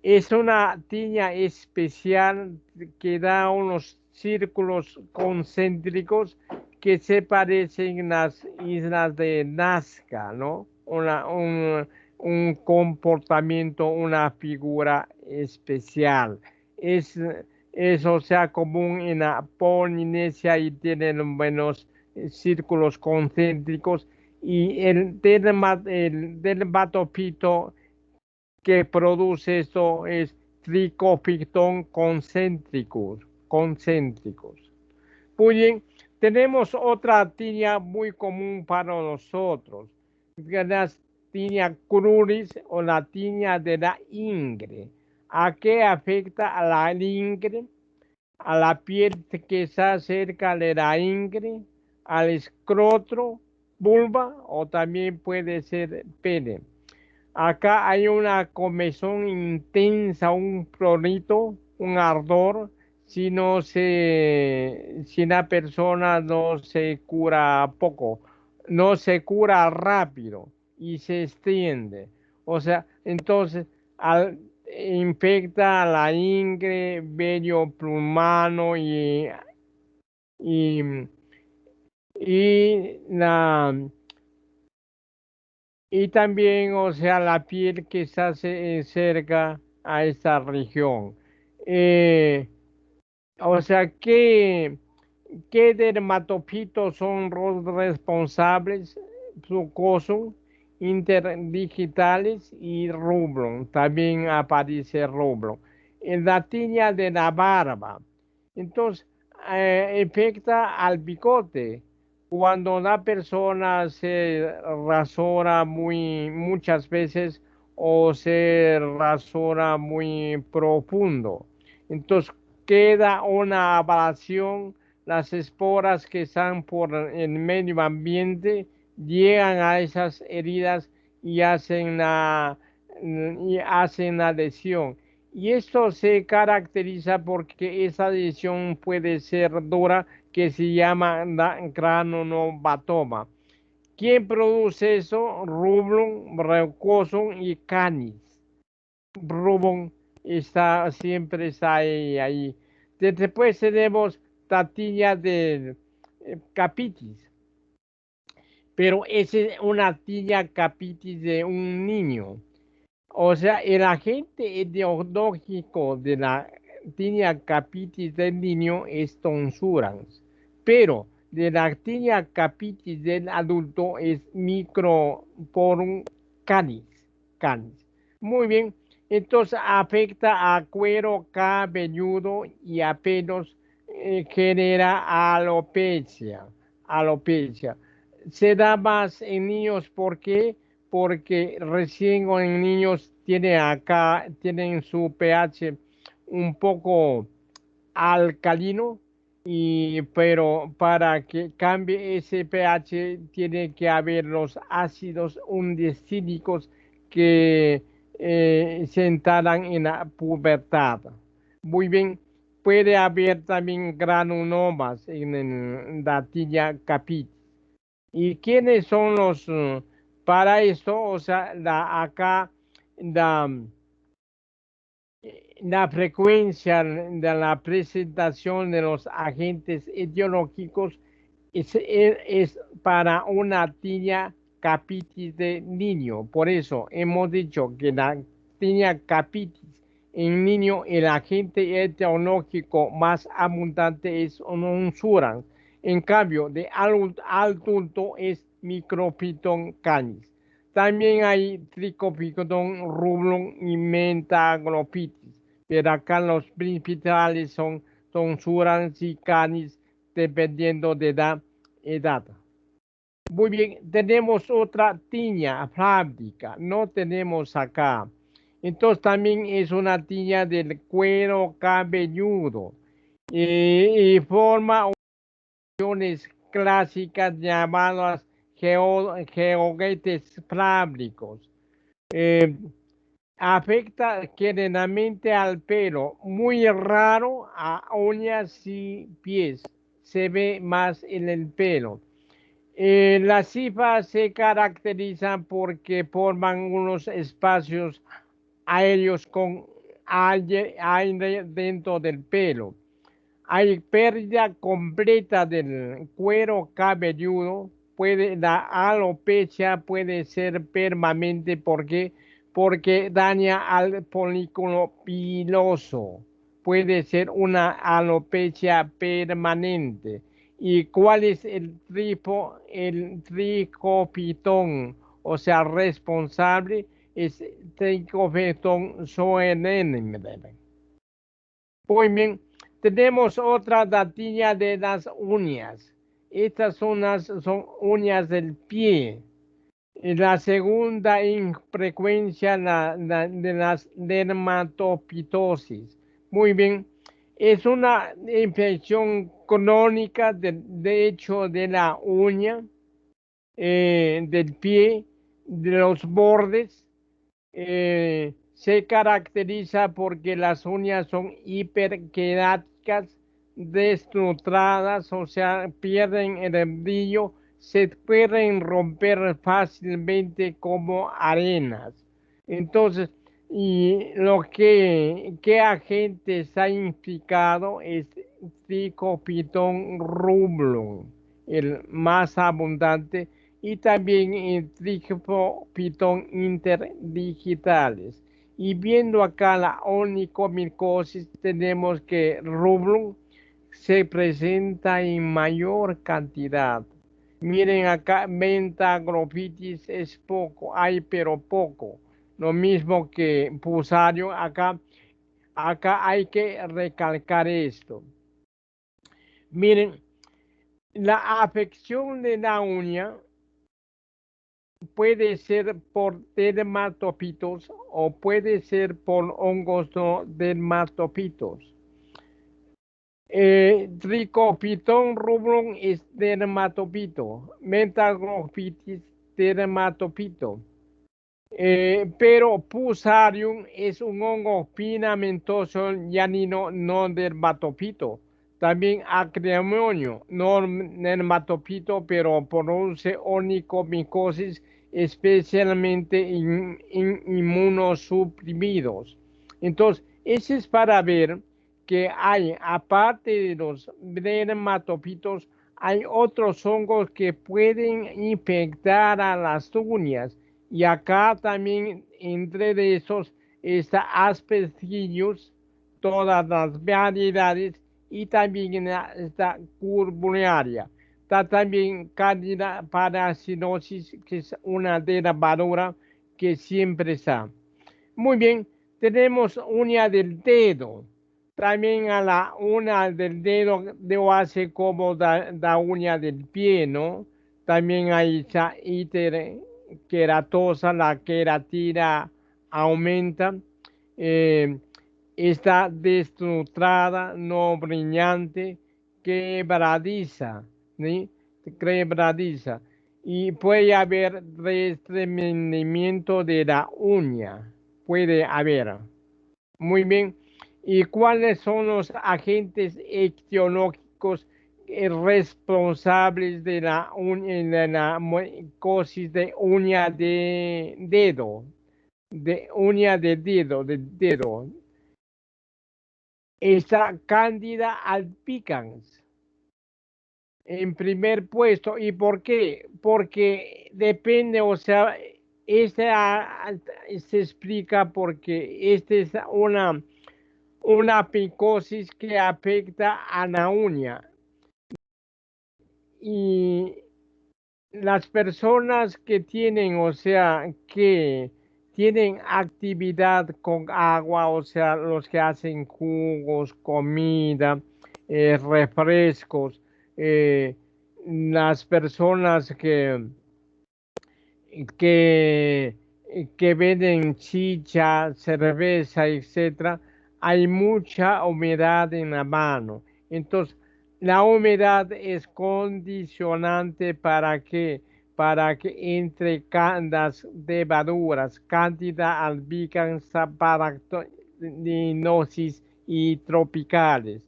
es una tiña especial que da unos círculos concéntricos que se parecen a las islas de Nazca, ¿no? Un comportamiento, una figura especial. Es, o sea, común en la Polinesia y tienen buenos círculos concéntricos y el dermatofito que produce esto es Trichophyton concéntricos. Muy bien, tenemos otra tiña muy común para nosotros, la tiña cruris o la tiña de la ingre. ¿A qué afecta a la ingre? A la piel que está cerca de la ingre, al escroto, vulva o también puede ser pene. Acá hay una comezón intensa, un prurito, un ardor, si la persona no se cura poco, no se cura rápido y se extiende. O sea, entonces, infecta la ingle, vello plumano y, y, la, y también, o sea, la piel que está cerca a esta región. Eh, o sea, ¿qué dermatofitos son los responsables? Sucoso, interdigitales y rubro. También aparece rubro. En la tiña de la barba. Entonces, afecta al bigote. Cuando la persona se rasura muchas veces o se rasura muy profundo. Entonces, queda una abrasión, las esporas que están por el medio ambiente llegan a esas heridas y hacen la lesión. Y esto se caracteriza porque esa lesión puede ser dura, que se llama granuloma. ¿Quién produce eso? Rubrum, reucosum y canis. Rubón siempre está ahí. Después tenemos tatilla de capitis, pero esa es una tilla capitis de un niño. O sea, el agente etiológico de la tinea capitis del niño es tonsurans, pero de la tinea capitis del adulto es microporum canis. canis. Muy bien, entonces afecta a cuero cabelludo y a pelos, genera alopecia. Alopecia. Se da más en niños, ¿por qué? Porque recién en niños tienen su pH un poco alcalino, pero para que cambie ese pH tiene que haber los ácidos undecílicos que se instalan en la pubertad. Muy bien, puede haber también granulomas en la tilla capitis. ¿Y quiénes son para esto? O sea, acá la, la frecuencia de la presentación de los agentes etiológicos es para una tiña capitis de niño. Por eso hemos dicho que la tiña capitis en niño, el agente etiológico más abundante es un surans. En cambio, de adulto es Microphyton canis. También hay Trichophyton rubrum y Mentaglopitis, pero acá los principales son surans y canis, dependiendo de la edad. Muy bien, tenemos otra tiña flábica, no tenemos acá. Entonces también es una tiña del cuero cabelludo y forma opciones clásicas llamadas geoguetes flábicos. Eh, Afecta generalmente al pelo, muy raro a uñas y pies. Se ve más en el pelo. Las cifras se caracterizan porque forman unos espacios aéreos con aire dentro del pelo. Hay pérdida completa del cuero cabelludo. La alopecia puede ser permanente porque daña al folículo piloso. Puede ser una alopecia permanente. ¿Y cuál es el tricopitón? O sea, responsable es tricopitón soenenme. Muy bien, tenemos otra datilla de las uñas. Estas son uñas del pie. La segunda en frecuencia de las dermatopitosis. Muy bien, es una infección crónica de hecho de la uña, del pie, de los bordes. Se caracteriza porque las uñas son hiperqueráticas, desnutradas, o sea, pierden el brillo, se pueden romper fácilmente como arenas. Entonces, Y lo que agentes ha implicado es Trichophyton rubrum, el más abundante, y también el Trichophyton interdigitales. Y viendo acá la onicomicosis, tenemos que rubrum se presenta en mayor cantidad. Miren acá, Mentagropitis es poco, hay pero poco. Lo mismo que Pusario, acá hay que recalcar esto. Miren, la afección de la uña puede ser por dermatopitos o puede ser por hongos no dermatopitos. Trichophyton rubrum es dermatopito, Mentagropitis dermatopito. Pero Fusarium es un hongo filamentoso llanino no dermatopito. También Acremonio, no dermatopito, pero produce onicomicosis, especialmente en inmunosuprimidos. Entonces, ese es para ver que hay, aparte de los dermatopitos, hay otros hongos que pueden infectar a las uñas y acá también entre de esos está Aspergillus, todas las variedades, y también está Curbularia. Está también Candida parasinosis, que es una derivadora que siempre está. Muy bien, tenemos uña del dedo. También a la uña del dedo de hace como la uña del pie, ¿no? También hay esa queratosa, la queratina aumenta, eh, está destructurada, no brillante, quebradiza, ¿sí? Quebradiza. Y puede haber restreñimiento de la uña, puede haber. Muy bien. ¿Y cuáles son los agentes etiológicos responsables de la micosis de uña de dedo? De uña de dedo. Está Candida albicans en primer puesto. ¿Y por qué? Porque depende, o sea, este se explica porque esta es una picosis que afecta a la uña y las personas que tienen, o sea, que tienen actividad con agua, o sea, los que hacen jugos, comida, refrescos, eh, las personas que, que venden chicha, cerveza, etcétera, hay mucha humedad en la mano. Entonces, la humedad es condicionante para que entre las levaduras, Candida albicans, Saccharomyces y tropicales.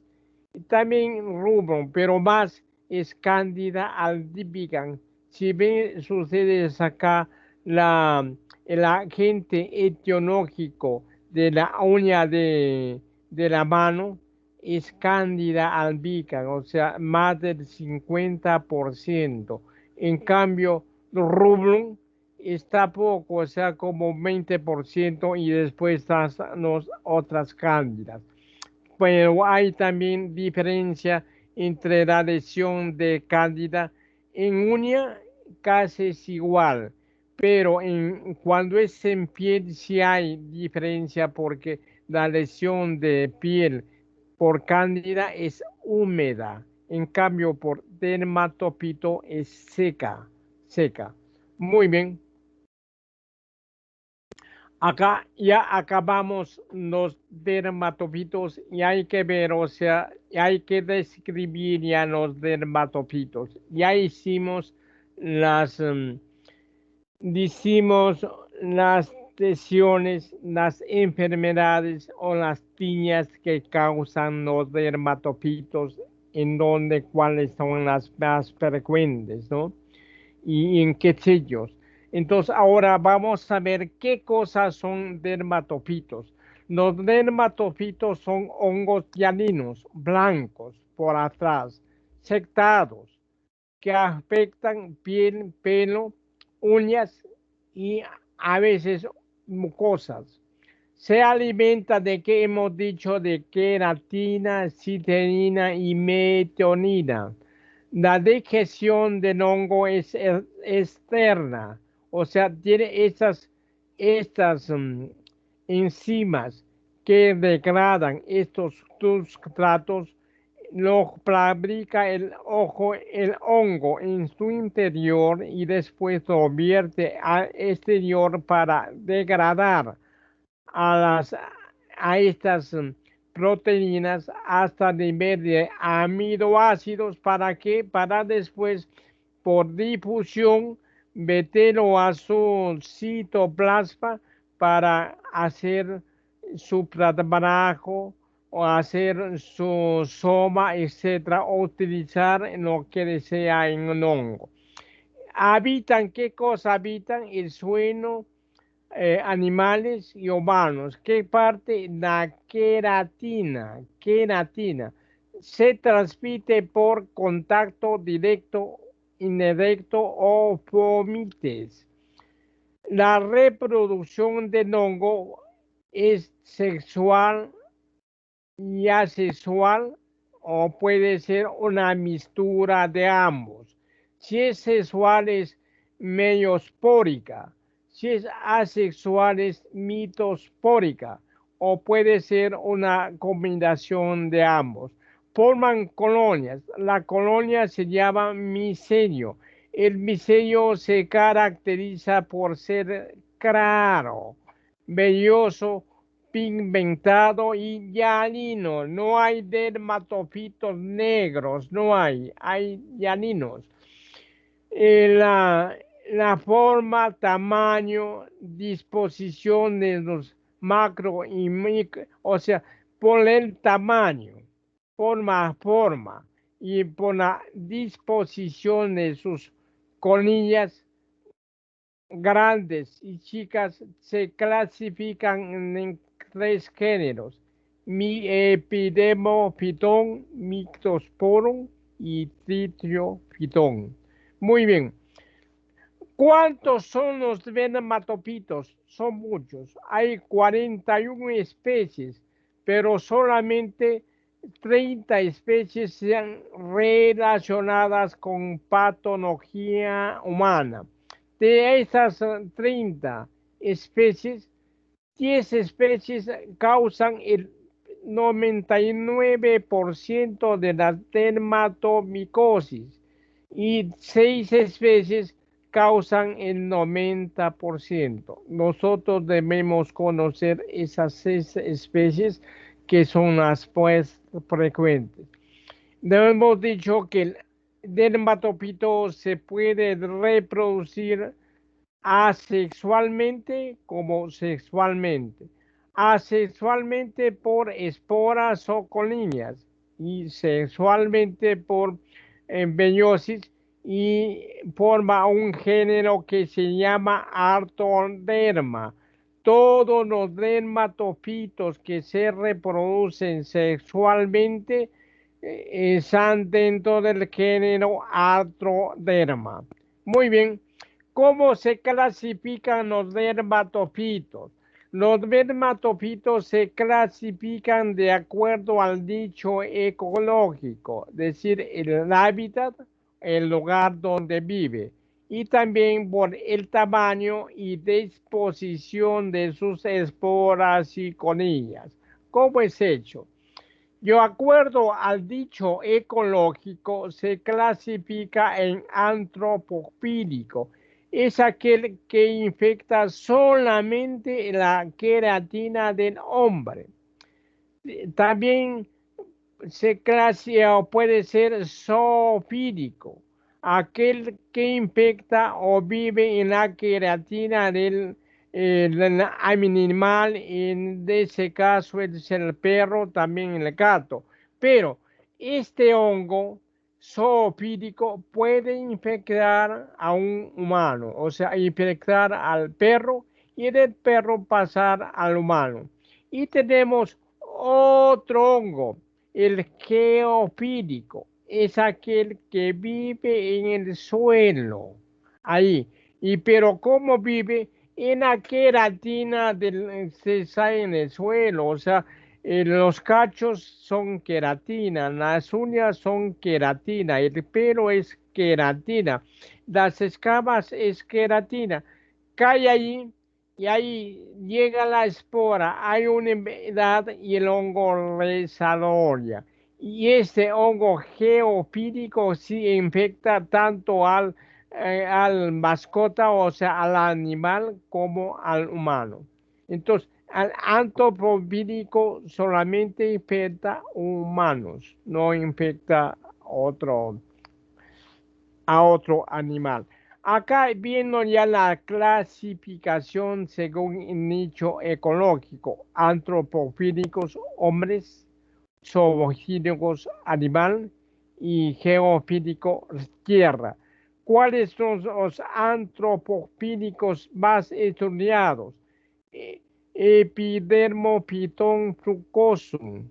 También rubrum, pero más es Candida albicans. Si ven, sucede acá el agente etiológico de la uña de la mano es Candida albicans, o sea, más del 50%. En cambio, rubrum está poco, o sea, como 20% y después están las otras cándidas. Pero hay también diferencia entre la lesión de cándida en uña, casi es igual, pero cuando es en piel sí hay diferencia porque la lesión de piel por cándida es húmeda, en cambio por dermatopito es seca, seca. Muy bien. Acá ya acabamos los dermatofitos y hay que ver, o sea, hay que describir ya los dermatofitos. Ya hicimos las lesiones, las enfermedades o las tiñas que causan los dermatofitos, en donde cuáles son las más frecuentes, ¿no? Y en qué sellos. Entonces, ahora vamos a ver qué cosas son dermatofitos. Los dermatofitos son hongos llaninos, blancos por atrás, sectados, que afectan piel, pelo, uñas y a veces mucosas. Se alimenta de que hemos dicho de queratina, citrina y metionina. La digestión del hongo es externa, o sea, tiene estas enzimas que degradan estos sustratos, lo fabrica el hongo en su interior y después lo vierte al exterior para degradar a, a estas proteínas hasta nivel de aminoácidos. ¿Para qué? Para después, por difusión, meterlo a su citoplasma para hacer su trabajo o hacer su soma, etcétera, o utilizar lo que desea en un hongo. Habitan, ¿qué cosa habitan? El suelo, animales y humanos. ¿Qué parte? La queratina. Queratina se transmite por contacto directo, indirecto o fomites. La reproducción del hongo es sexual y asexual o puede ser una mixtura de ambos. Si es sexual es meiospórica, si es asexual es mitospórica o puede ser una combinación de ambos. Forman colonias. La colonia se llama micelio. El micelio se caracteriza por ser claro, velloso, pigmentado y llanino. No hay dermatofitos negros, no hay llaninos. La forma, tamaño, disposición de los macro y micro, o sea, por el tamaño, forma y por la disposición de sus colillas grandes y chicas se clasifican en tres géneros: epidemofitón, mictosporum y tritriofitón. Muy bien. ¿Cuántos son los dermatofitos? Son muchos. Hay 41 especies, pero solamente 30 especies sean relacionadas con patología humana. De esas 30 especies, 10 especies causan el 99% de la dermatomicosis y 6 especies causan el 90%. Nosotros debemos conocer esas 6 especies que son las pues frecuentes. Hemos dicho que el dermatofito se puede reproducir asexualmente como sexualmente. Asexualmente por esporas o colonias y sexualmente por meiosis, y forma un género que se llama artoderma. Todos los dermatofitos que se reproducen sexualmente están dentro del género artoderma. Muy bien. ¿Cómo se clasifican los dermatofitos? Los dermatofitos se clasifican de acuerdo al dicho ecológico, es decir, el hábitat, el lugar donde vive, y también por el tamaño y disposición de sus esporas y colillas. ¿Cómo es hecho? De acuerdo al dicho ecológico, se clasifica en antropofílico. Es aquel que infecta solamente la queratina del hombre. También se clasifica o puede ser zoofílico, aquel que infecta o vive en la queratina del animal, en ese caso es el perro, también el gato. Pero este hongo zoofílico puede infectar a un humano, o sea, infectar al perro y del perro pasar al humano. Y tenemos otro hongo, el geofílico, es aquel que vive en el suelo, ahí. Y pero ¿cómo vive? En la queratina se sale en el suelo, o sea, los cachos son queratina, las uñas son queratina, el pelo es queratina, las escamas es queratina. Cae allí y ahí llega la espora, hay una enfermedad y el hongo desarrolla. Y este hongo geofílico sí infecta tanto al mascota, o sea, al animal como al humano. Entonces, al antropofílico solamente infecta humanos, no infecta otro, a otro animal. Acá viendo ya la clasificación según el nicho ecológico, antropofílicos hombres, zoofílicos animal y geofílicos tierra. ¿Cuáles son los antropofílicos más estudiados? E- Epidermophyton frucosum,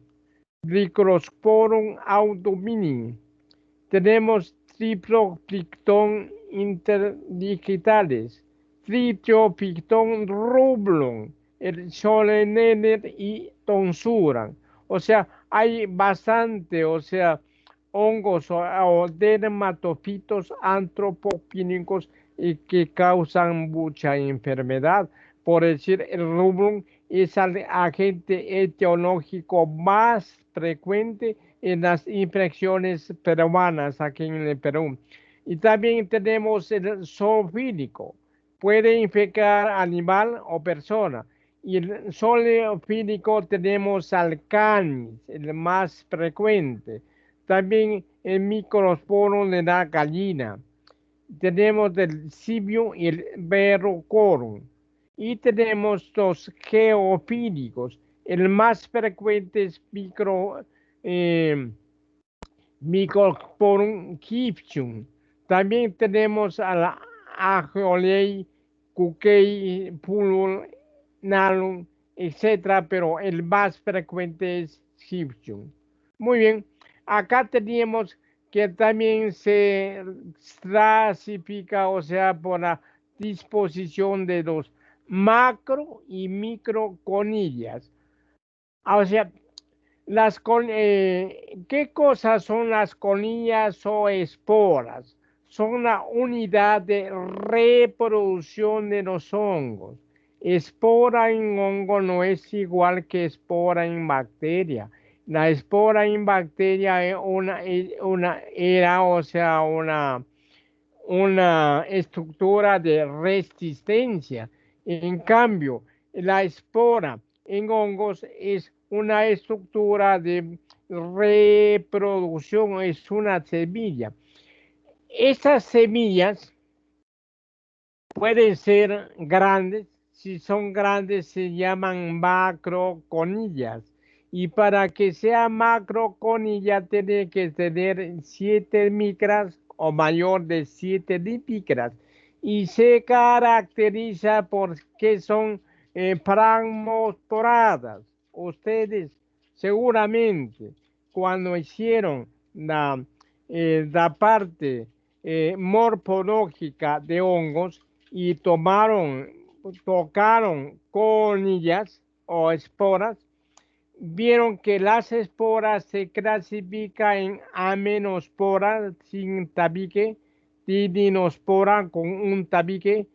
Microsporum autumni. Tenemos Triplophylton interdigitales, Trichophyton rubrum, el Solenener y Tonsuran. O sea, hay bastante, o sea, hongos o dermatofitos antropopínicos y que causan mucha enfermedad. Por decir, el rubrum es el agente etiológico más frecuente en las infecciones peruanas aquí en el Perú. Y también tenemos el zoofílico, puede infectar animal o persona. Y el zoofílico tenemos al canis, el más frecuente. También el microsporum de la gallina. Tenemos el cibio y el verrucorum. Y tenemos los geofílicos. El más frecuente es eh, Mycosporum gypsum. También tenemos a la Agiolei, Cuquei, Pulul, Nalum, etcétera, pero el más frecuente es gypsum. Muy bien, acá tenemos que también se clasifica, o sea, por la disposición de los macro y micro conillas. O sea, ¿qué cosas son las colillas o esporas? Son la unidad de reproducción de los hongos. Espora en hongo no es igual que espora en bacteria. La espora en bacteria era, o sea, una estructura de resistencia. En cambio, la espora en hongos es una estructura de reproducción, es una semilla. Estas semillas pueden ser grandes, si son grandes se llaman macroconillas. Y para que sea macroconilla tiene que tener 7 micras o mayor de 7 micras. Y se caracteriza porque son fragmotoradas. Ustedes seguramente cuando hicieron la parte morfológica de hongos, y tocaron conillas o esporas, vieron que las esporas se clasifican en amenospora sin tabique, tidinospora con un tabique,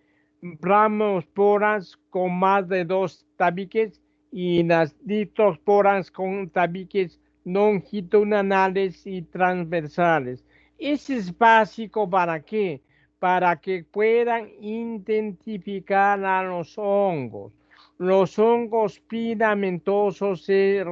bramosporas con más de 2 tabiques y las diptosporas con tabiques longitudinales y transversales. Eso es básico ¿para qué? Para que puedan identificar a los hongos. Los hongos filamentosos se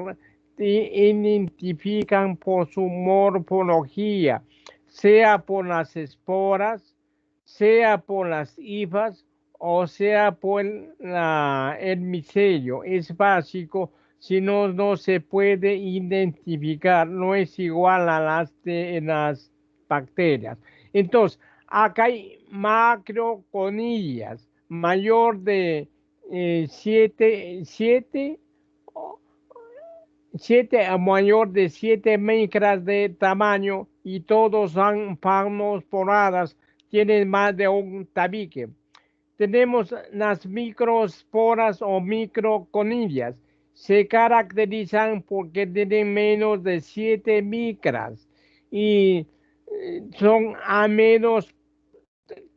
identifican por su morfología, sea por las esporas, sea por las hifas o sea por el micelio. Es básico, si no, no se puede identificar, no es igual a las de las bacterias. Entonces, acá hay macroconillas, mayor de 7 a mayor de 7 micras de tamaño y todos son palmosporadas, tienen más de un tabique. Tenemos las microsporas o microconillas. Se caracterizan porque tienen menos de 7 micras y son a menos,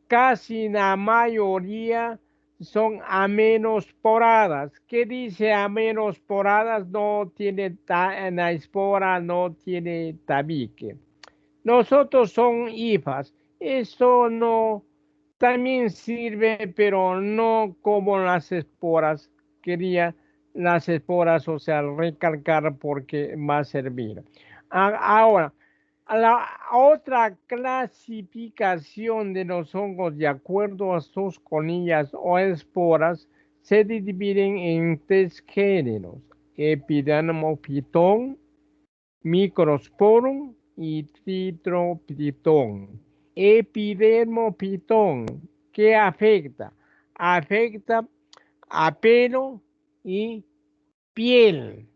casi la mayoría son amenosporadas. ¿Qué dice amenosporadas? No tiene la espora no tiene tabique. Nosotros son hifas. Eso no también sirve, pero no como las esporas. Quería las esporas, o sea, recalcar porque va a servir. Ahora, la otra clasificación de los hongos, de acuerdo a sus colillas o esporas, se dividen en 3 géneros: Epidermophyton, Microsporum y Tritrophyton. Epidermophyton, ¿qué afecta? Afecta a pelo y piel.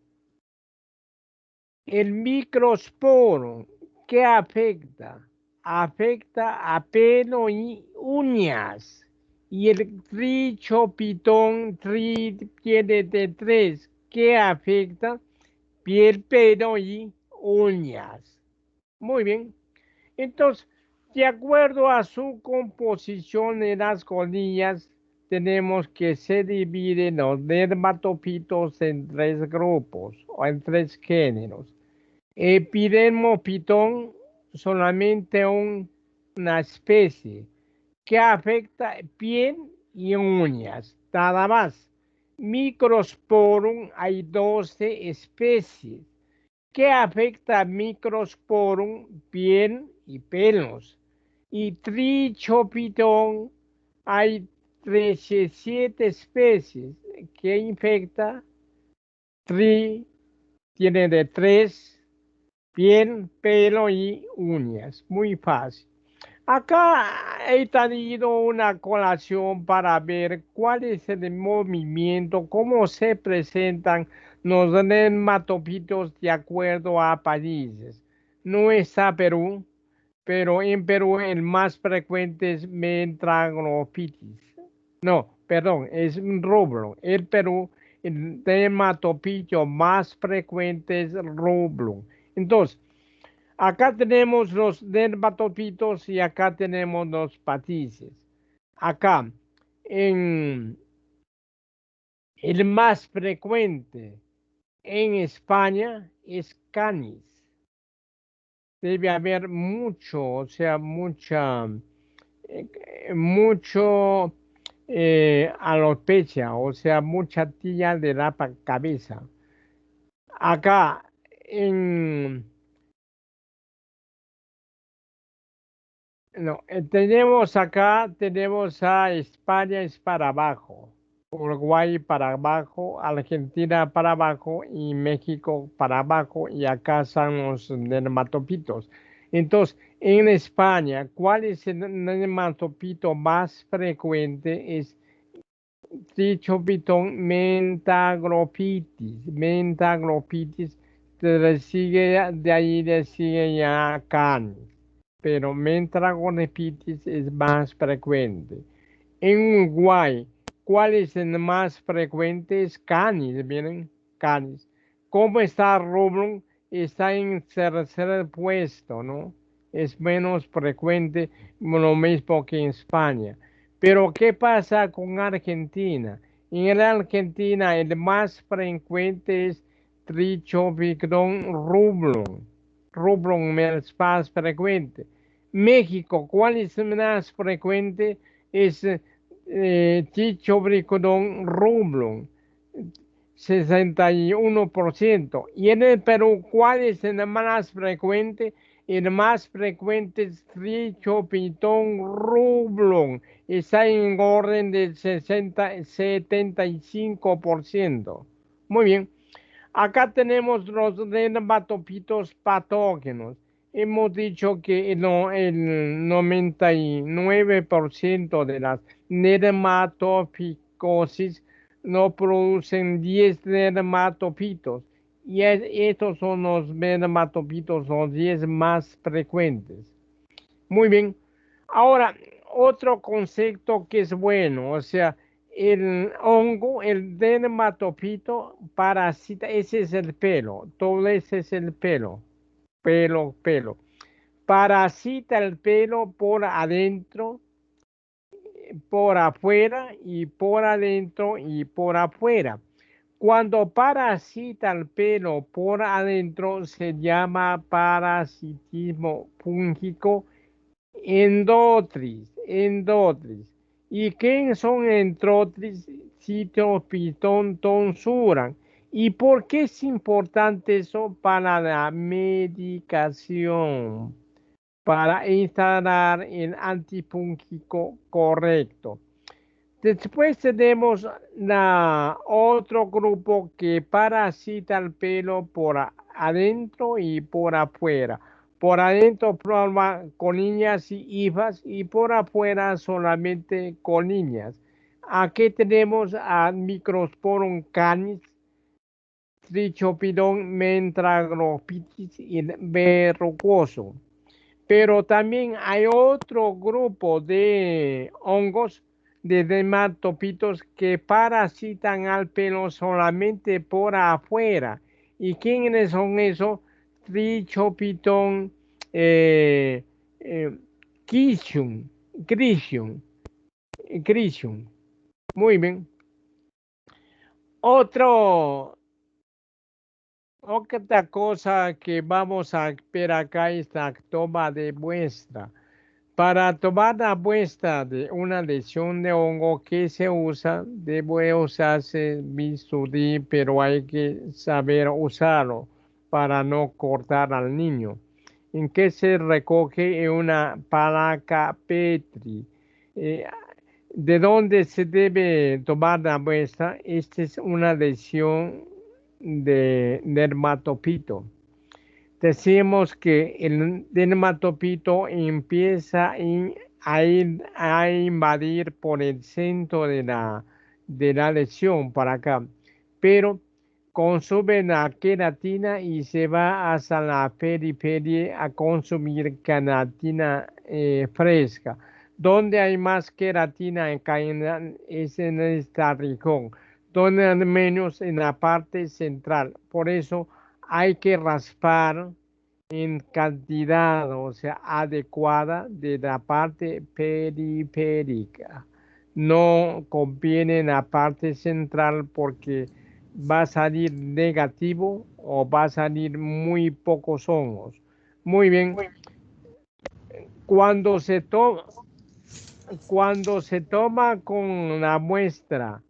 El microsporo, ¿qué afecta? Afecta a pelo y uñas. Y el trichopitón tiene de 3, ¿qué afecta? Piel, pelo y uñas. Muy bien. Entonces, de acuerdo a su composición en las colillas, tenemos que se dividen los dermatofitos en 3 grupos o en 3 géneros. Epidermophyton, solamente una especie que afecta piel y uñas, nada más. Microsporum, hay 12 especies. ¿Qué afecta a Microsporum? Piel y pelos. Y Trichophyton, hay 17 especies. ¿Qué infecta? Tiene de 3, piel, pelo y uñas. Muy fácil. Acá he traído una colación para ver cuál es el movimiento, cómo se presentan los dermatofitos de acuerdo a países. No está Perú, pero en Perú el más frecuente es Mentragropitis. No, perdón, es un rublo. En Perú el dermatofito más frecuente es rublo. Entonces, acá tenemos los dermatofitos y acá tenemos los patices. Acá, en el más frecuente en España es canis. Debe haber mucho, o sea, mucho alopecia, o sea, mucha tía de la cabeza. Acá, en No, tenemos a España es para abajo, Uruguay para abajo, Argentina para abajo y México para abajo y acá están los dermatofitos. Entonces, en España, ¿cuál es el dermatofito más frecuente? Es Trichophyton mentagropitis. Mentagropitis, de ahí le sigue ya Canis, pero mentragonepitis es más frecuente. En Uruguay, ¿cuál es el más frecuente? Es Canis, miren, Canis. ¿Cómo está Rubrum? Está en tercer puesto, ¿no? Es menos frecuente, lo mismo que en España. Pero, ¿qué pasa con Argentina? En la Argentina, el más frecuente es Trichophyton rubrum. Rubrum es más frecuente. México, ¿cuál es más frecuente? Es Trichophyton rubrum, 61%. Y en el Perú, ¿cuál es el más frecuente? El más frecuente es Trichophyton rubrum, está en orden del 75%. Muy bien. Acá tenemos los dermatofitos patógenos. hemos dicho que no, el 99% de las dermatoficosis no producen 10 dermatofitos. Y estos son los dermatofitos, los 10 más frecuentes. Muy bien. Ahora, otro concepto que es bueno, o sea, el hongo, el dermatofito parasita, ese es el pelo, todo ese es el pelo, pelo. Parasita el pelo por adentro, por afuera y por adentro y por afuera. Cuando parasita el pelo por adentro se llama parasitismo fúngico endotris. ¿Y qué son endotris? Citopitón tonsuran. ¿Y por qué es importante eso para la medicación? Para instalar el antifúngico correcto. Después tenemos otro grupo que parasita el pelo por adentro y por afuera. Por adentro forma colillas y hifas y por afuera solamente colillas. Aquí tenemos a Microsporum canis, Trichopidon mentragropitis y verrucoso. Pero también hay otro grupo de hongos, de dermatopitos que parasitan al pelo solamente por afuera. ¿Y quiénes son esos? Trichopitón, eh, eh, Gricium, Gricium, Gricium. Muy bien. Otro, Otra cosa que vamos a ver acá es la toma de muestra. Para tomar la muestra de una lesión de hongo que se usa, debe usarse bisturí, pero hay que saber usarlo para no cortar al niño. En que se recoge en una placa Petri. Eh, ¿De dónde se debe tomar la muestra? Esta es una lesión de dermatopito. Decimos que el dermatopito empieza a invadir por el centro de la lesión para acá, pero consume la queratina y se va hasta la periferia a consumir queratina fresca. Donde hay más queratina es en esta región, donde al menos en la parte central. Por eso hay que raspar en cantidad, o sea, adecuada de la parte periférica. No conviene en la parte central porque va a salir negativo o va a salir muy pocos hongos. Muy bien, cuando se toma, cuando se toma con la muestra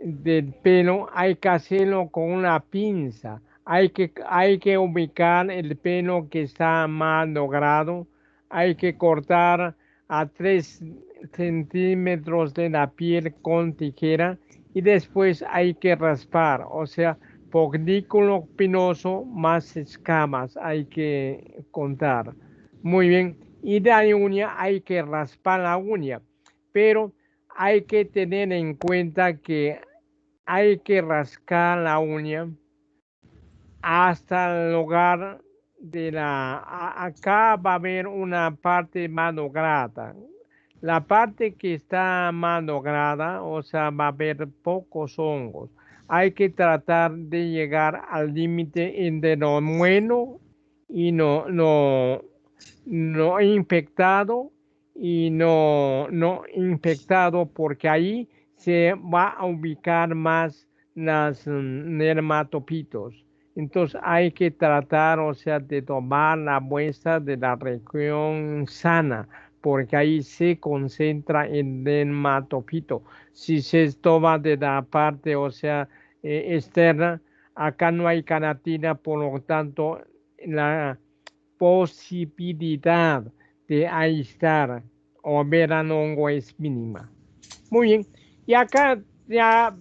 del pelo, hay que hacerlo con una pinza. Hay que ubicar el pelo que está mal logrado. Hay que cortar a 3 centímetros de la piel con tijera y después hay que raspar. O sea, folículo pinoso más escamas hay que contar. Muy bien. Y de la uña hay que raspar la uña, pero hay que tener en cuenta que hay que rascar la uña hasta el lugar de acá va a haber una parte malograda. La parte que está malograda, o sea, va a haber pocos hongos. Hay que tratar de llegar al límite entre lo bueno y no infectado y no infectado, porque ahí se va a ubicar más las dermatopitos. Entonces hay que tratar, o sea, de tomar la muestra de la región sana, porque ahí se concentra el dermatopito. Si se toma de la parte, o sea, externa, acá no hay canatina, por lo tanto, la posibilidad de aislar o ver al hongo es mínima. Muy bien, y acá ya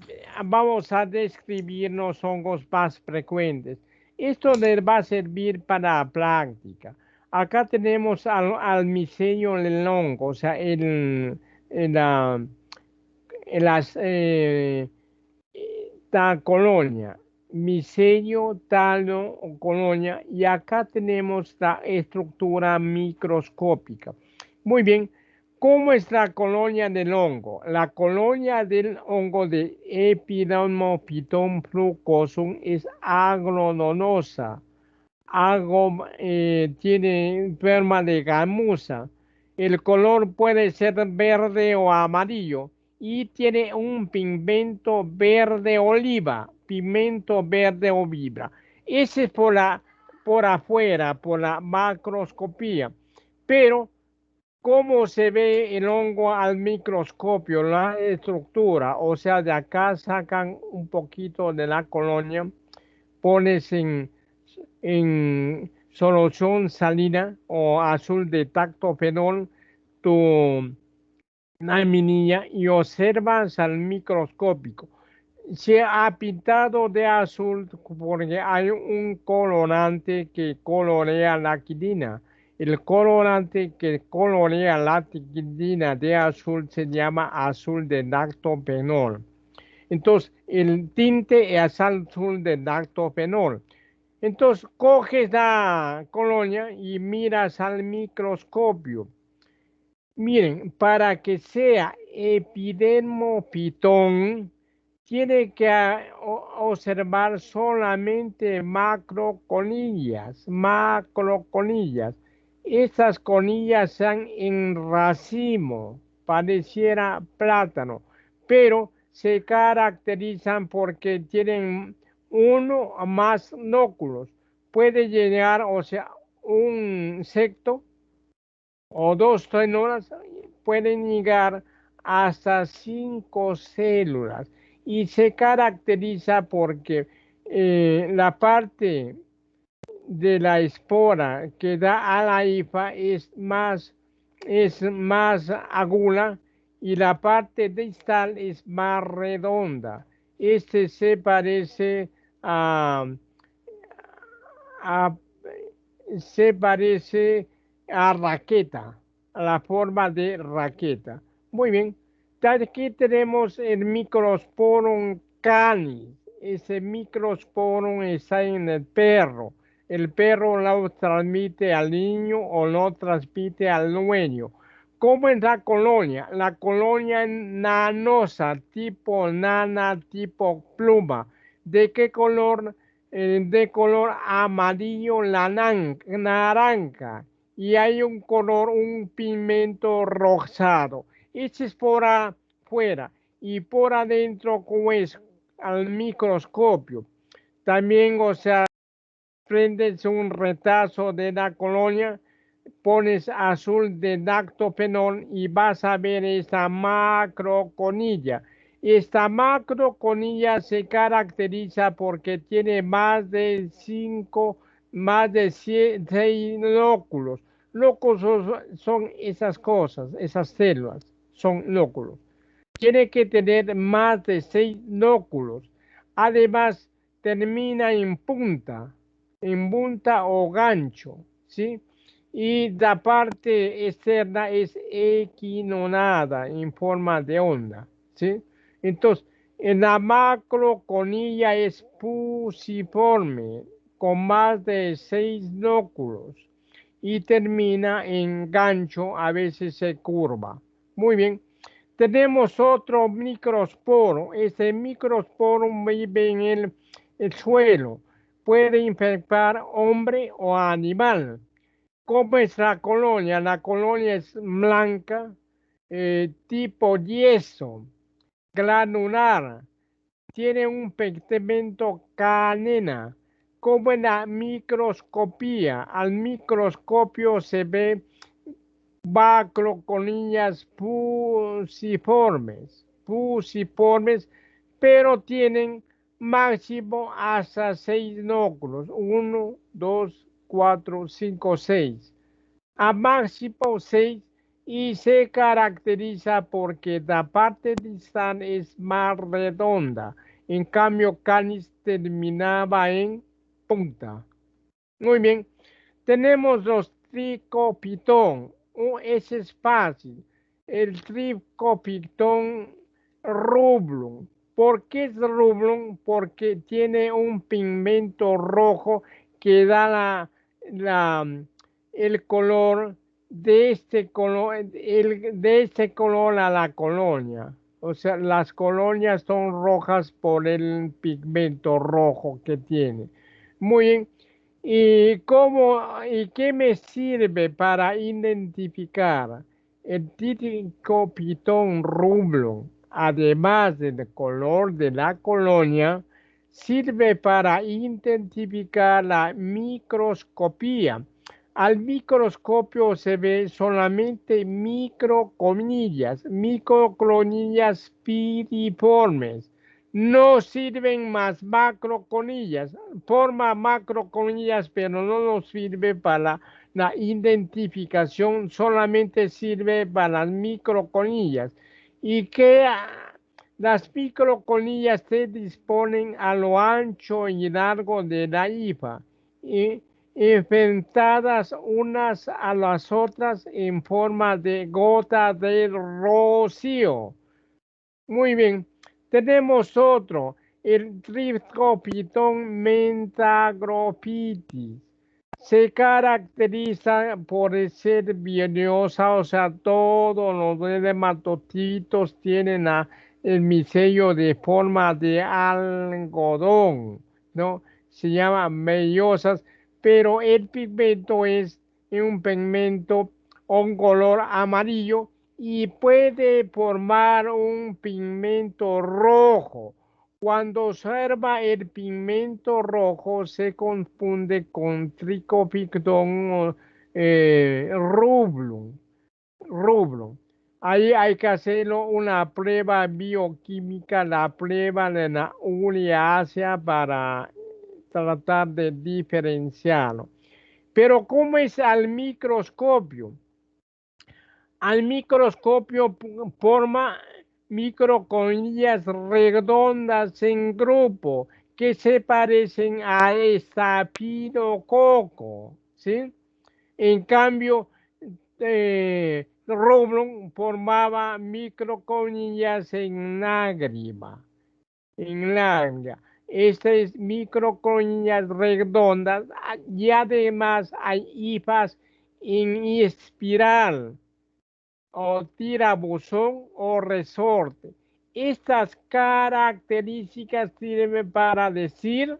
vamos a describir los hongos más frecuentes. Esto les va a servir para la práctica. Acá tenemos al micelio del hongo, o sea, las tal colonia, micelio, talo o colonia, y acá tenemos la estructura microscópica. Muy bien, ¿cómo es la colonia del hongo? La colonia del hongo de Epidermophyton frucosum es aglodonosa, algo tiene forma de gamuza. El color puede ser verde o amarillo y tiene un pigmento verde oliva, pigmento verde oliva. Ese es por afuera, por la macroscopía. Pero, ¿cómo se ve el hongo al microscopio? La estructura, o sea, de acá sacan un poquito de la colonia, pones en solución salina o azul de tactofenol tu laminilla y observas al microscópico. Se ha pintado de azul porque hay un colorante que colorea la quinina. El colorante que colorea la quinina de azul se llama azul de tactofenol. Entonces, el tinte es azul de tactofenol. Entonces, coges la colonia y miras al microscopio. Miren, para que sea epidermophyton, tiene que observar solamente macroconillas, macroconillas. Estas conillas están en racimo, pareciera plátano, pero se caracterizan porque tienen uno o más nóculos. Puede llegar, o sea, un secto o dos células pueden llegar hasta 5 células y se caracteriza porque la parte de la espora que da a la hifa es más aguda y la parte distal es más redonda. Este se parece a, a se parece a raqueta, a la forma de raqueta. Muy bien. Aquí tenemos el Microsporum canis. Ese Microsporum está en el perro. El perro lo transmite al niño o lo transmite al dueño. ¿Cómo es la colonia? La colonia es nanosa, tipo nana, tipo pluma. ¿De qué color? De color amarillo naranja y hay un color, un pigmento rosado. Este es por afuera y por adentro como es al microscopio. También, o sea, prendes un retazo de la colonia, pones azul de dactofenol y vas a ver esta macroconilla. Esta macroconilla se caracteriza porque tiene más de 5, más de 6 lóculos. Lóculos son esas cosas, esas células, son lóculos. Tiene que tener más de 6 lóculos. Además, termina en punta o gancho, ¿sí? Y la parte externa es equinonada en forma de onda, ¿sí? Entonces, en la macroconilla es fusiforme, con más de 6 lóculos y termina en gancho, a veces se curva. Muy bien. Tenemos otro microsporo. Este microsporo vive en el suelo. Puede infectar hombre o animal. ¿Cómo es la colonia? La colonia es blanca, tipo yeso, granular. Tiene un pigmento canela. Como en la microscopía, al microscopio se ve macroconillas fusiformes, pero tienen máximo hasta 6 núcleos, 1, 2, 4, 5, 6, a máximo 6 y se caracteriza porque la parte distal es más redonda, en cambio Canis terminaba en punta. Muy bien, tenemos los tricopitón. Ese es fácil. El tricopitón rubrum. ¿Por qué es rubrum? Porque tiene un pigmento rojo que da el color de este color, de este color a la colonia. O sea, las colonias son rojas por el pigmento rojo que tiene. Muy bien. ¿Y qué me sirve para identificar el típico pitón rublo? Además del color de la colonia, sirve para identificar la microscopía. Al microscopio se ve solamente microconillas piriformes. No sirven más macroconillas. Forma macroconillas, pero no nos sirve para la identificación, solamente sirve para las microconillas. Y que las microconillas se disponen a lo ancho y largo de la hifa, y enfrentadas unas a las otras en forma de gota de rocío. Muy bien, tenemos otro, el Trichophyton mentagropitis. Se caracteriza por ser vieniosa, o sea, todos los nematotitos tienen el micelio de forma de algodón, ¿no? Se llama mellosas, pero el pigmento es un pigmento un color amarillo y puede formar un pigmento rojo. Cuando observa el pigmento rojo se confunde con tricopicton rubrum. Ahí hay que hacerlo una prueba bioquímica, la prueba de la ureácea para tratar de diferenciarlo. Pero ¿cómo es al microscopio? Al microscopio forma microconillas redondas en grupo que se parecen a estafilococo, ¿sí? En cambio, Roblon formaba microconillas en lágrima, Estas microconillas redondas y además hay hifas en espiral o tirabuzón o resorte. Estas características sirven para decir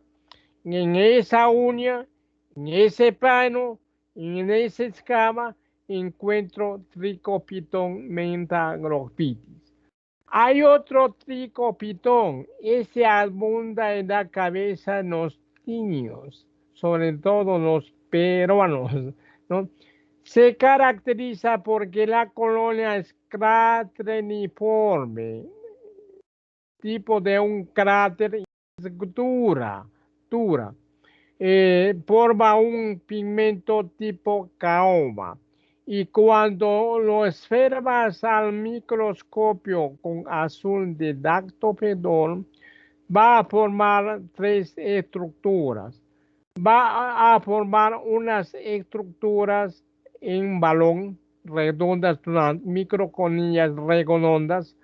en esa uña, en ese plano, en esa escama, encuentro tricopitón mentagropitis. Hay otro tricopitón, ese abunda en la cabeza de los niños, sobre todo los peruanos, ¿no? Se caracteriza porque la colonia es crateriniforme, tipo de un cráter dura. Forma un pigmento tipo caoba. Y cuando lo observas al microscopio con azul de dactopedol, va a formar tres estructuras. Va a formar unas estructuras en balón redondas, microconillas redondas,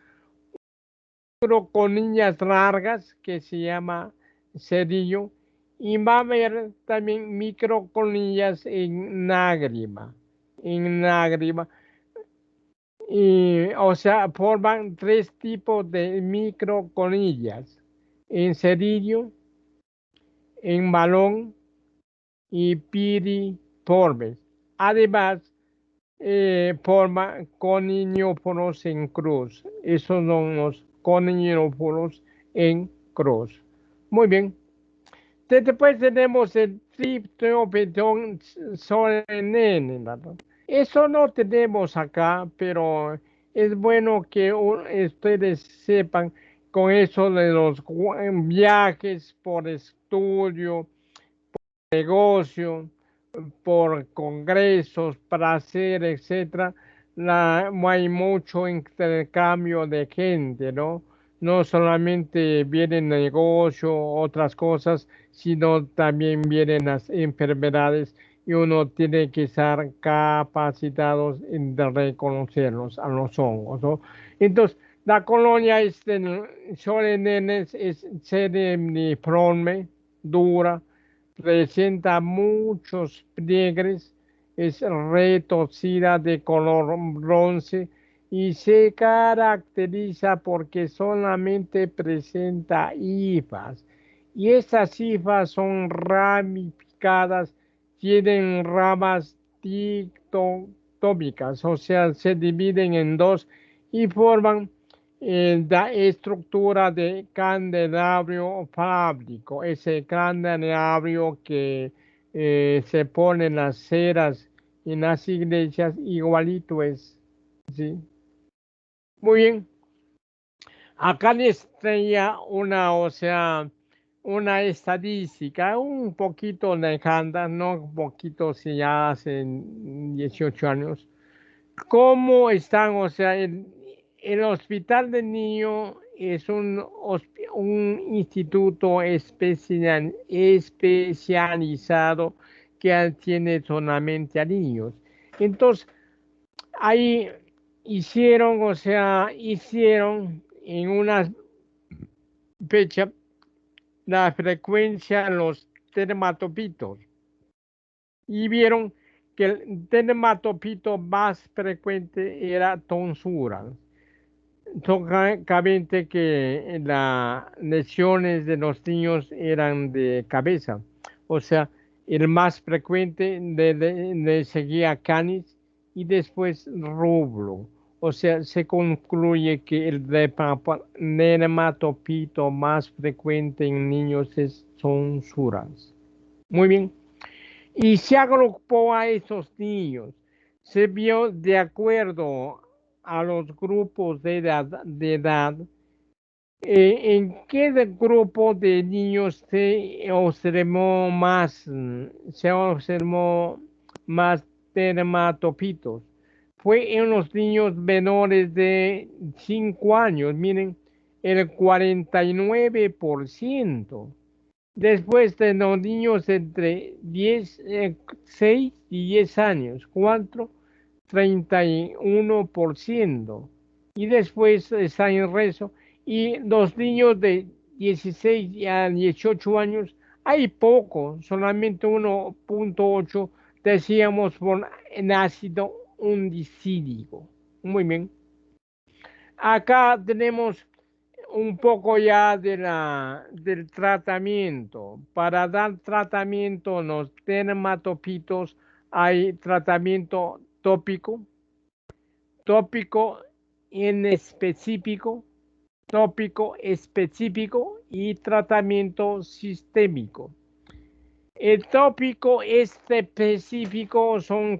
microconillas largas que se llama cerillo, y va a haber también microconillas en lágrima, y, o sea, forman tres tipos de microconillas, en cerillo, en balón y piriformes. Además, forma coniñóforos en cruz. Esos son los coniñóforos en cruz. Muy bien. Después tenemos el triptopetón solenene, ¿verdad? Eso no tenemos acá, pero es bueno que ustedes sepan con eso de los viajes por estudio, negocio, por congresos, placer, etcétera, hay mucho intercambio de gente, ¿no? No solamente vienen negocio, otras cosas, sino también vienen las enfermedades y uno tiene que estar capacitados de reconocerlos a los hongos, ¿no? Entonces, la colonia Solenenes es sereniforme, dura, presenta muchos pliegues, es retorcida de color bronce y se caracteriza porque solamente presenta hifas. Y estas hifas son ramificadas, tienen ramas dicotómicas, o sea, se dividen en dos y forman la estructura de candelabro fábrico, ese candelabro que se pone en las ceras en las iglesias, igualito es, ¿sí? Muy bien. Acá les traía una, o sea, una estadística un poquito lejana, no un poquito, si ya hace 18 años. ¿Cómo están? O sea, el Hospital del Niño es un instituto especializado que atiende solamente a niños. Entonces, ahí hicieron, o sea, hicieron en una fecha la frecuencia en los dermatopitos y vieron que el dermatopito más frecuente era tonsura. Lógicamente que las lesiones de los niños eran de cabeza, o sea, el más frecuente le seguía canis y después rublo. O sea, se concluye que el dermatopito más frecuente en niños son suras. Muy bien. Y se agrupó a esos niños. Se vio de acuerdo a los grupos de edad, en qué grupo de niños se observó más dermatopitos. Fue en los niños menores de 5 años, miren, el 49%. Después de los niños entre 6 y 10 años, 31%. Y después está en rezo. Y los niños de 16 a 18 años, hay poco, solamente 1,8 decíamos por ácido undicídico. Muy bien. Acá tenemos un poco ya del tratamiento. Para dar tratamiento a los dermatopitos hay tratamiento tópico inespecífico, tópico específico y tratamiento sistémico. El tópico específico son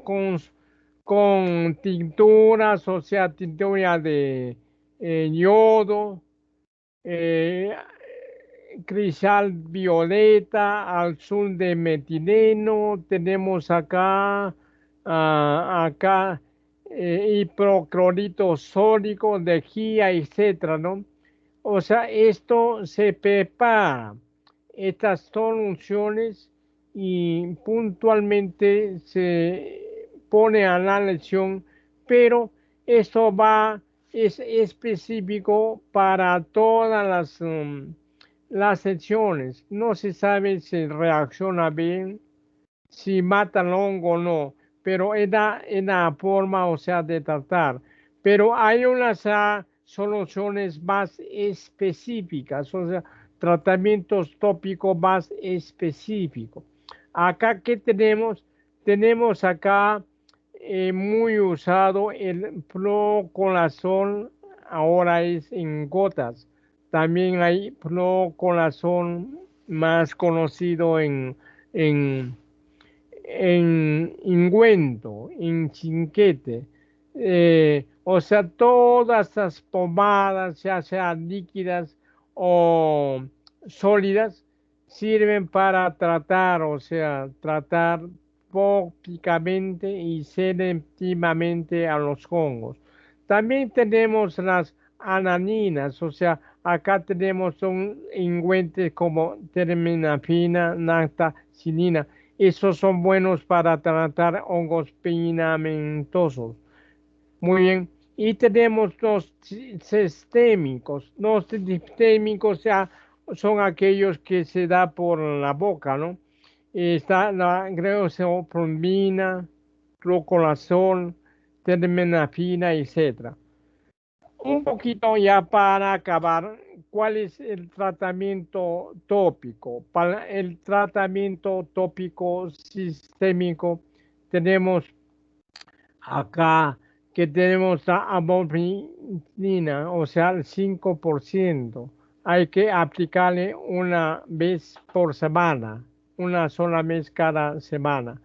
con tinturas, o sea, tintura de yodo, eh, crisal violeta, azul de metileno, tenemos acá hipoclorito sódico de GIA, etcétera, ¿no? O sea, esto se prepara, estas soluciones y puntualmente se pone a la lesión, pero esto es específico para todas las secciones. No se sabe si reacciona bien, si mata el hongo o no, pero es la forma, o sea, de tratar. Pero hay unas soluciones más específicas, o sea, tratamientos tópicos más específicos. Acá, ¿qué tenemos? Tenemos acá muy usado el fluconazol, ahora es en gotas. También hay fluconazol más conocido en en ungüento, en chinquete. O sea, todas las pomadas, ya sean líquidas o sólidas, sirven para tratar, o sea, tratar tópicamente y selectivamente a los hongos. También tenemos las ananinas, o sea, acá tenemos un ungüente como terminafina, naftalina. Esos son buenos para tratar hongos filamentosos. Muy bien. Y tenemos los sistémicos. Los sistémicos ya son aquellos que se da por la boca, ¿no? Está la greosoprombina, fluconazol, termenafina, etcétera. Un poquito ya para acabar, ¿cuál es el tratamiento tópico? Para el tratamiento tópico sistémico tenemos acá que tenemos la amoxicilina, o sea, el 5%. Hay que aplicarle una vez por semana, una sola vez cada semana.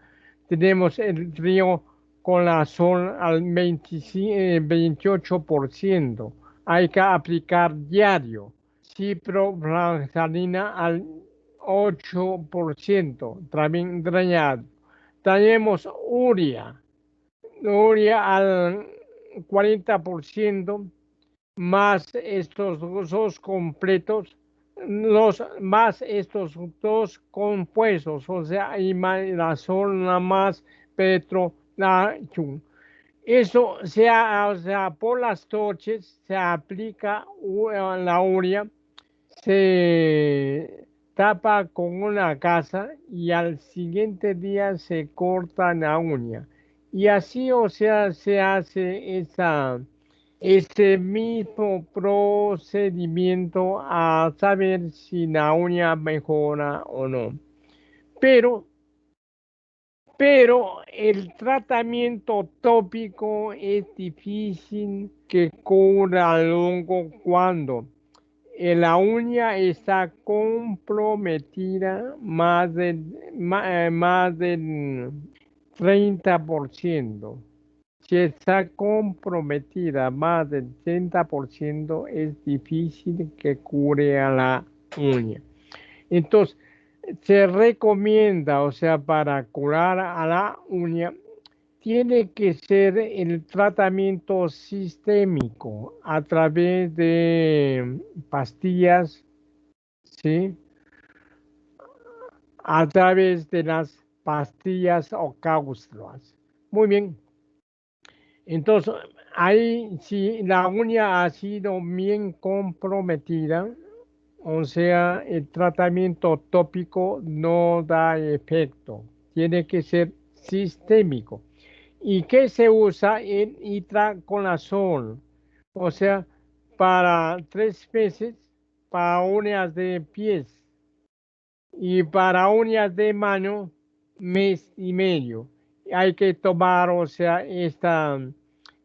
Tenemos el río con la sol al 28%. Hay que aplicar diario. Ciprofloxacina al 8%, también drenaje. Tenemos urea al 40%, más estos dos completos, más estos dos compuestos, o sea, imidazol más petrolatum. Eso o sea, por las noches se aplica la urea, se tapa con una gasa y al siguiente día se corta la uña. Y así, o sea, se hace este mismo procedimiento a saber si la uña mejora o no. Pero, pero el tratamiento tópico es difícil que cubra el hongo cuando la uña está comprometida más del 30%. Si está comprometida más del 30%, es difícil que cure a la uña. Entonces, se recomienda, o sea, para curar a la uña, tiene que ser el tratamiento sistémico a través de pastillas, ¿sí? A través de las pastillas o cápsulas. Muy bien. Entonces, ahí si la uña ha sido bien comprometida, o sea, el tratamiento tópico no da efecto. Tiene que ser sistémico. ¿Y qué se usa? El itraconazol, o sea, para 3 meses, para uñas de pies y para uñas de mano, mes y medio. Hay que tomar, o sea,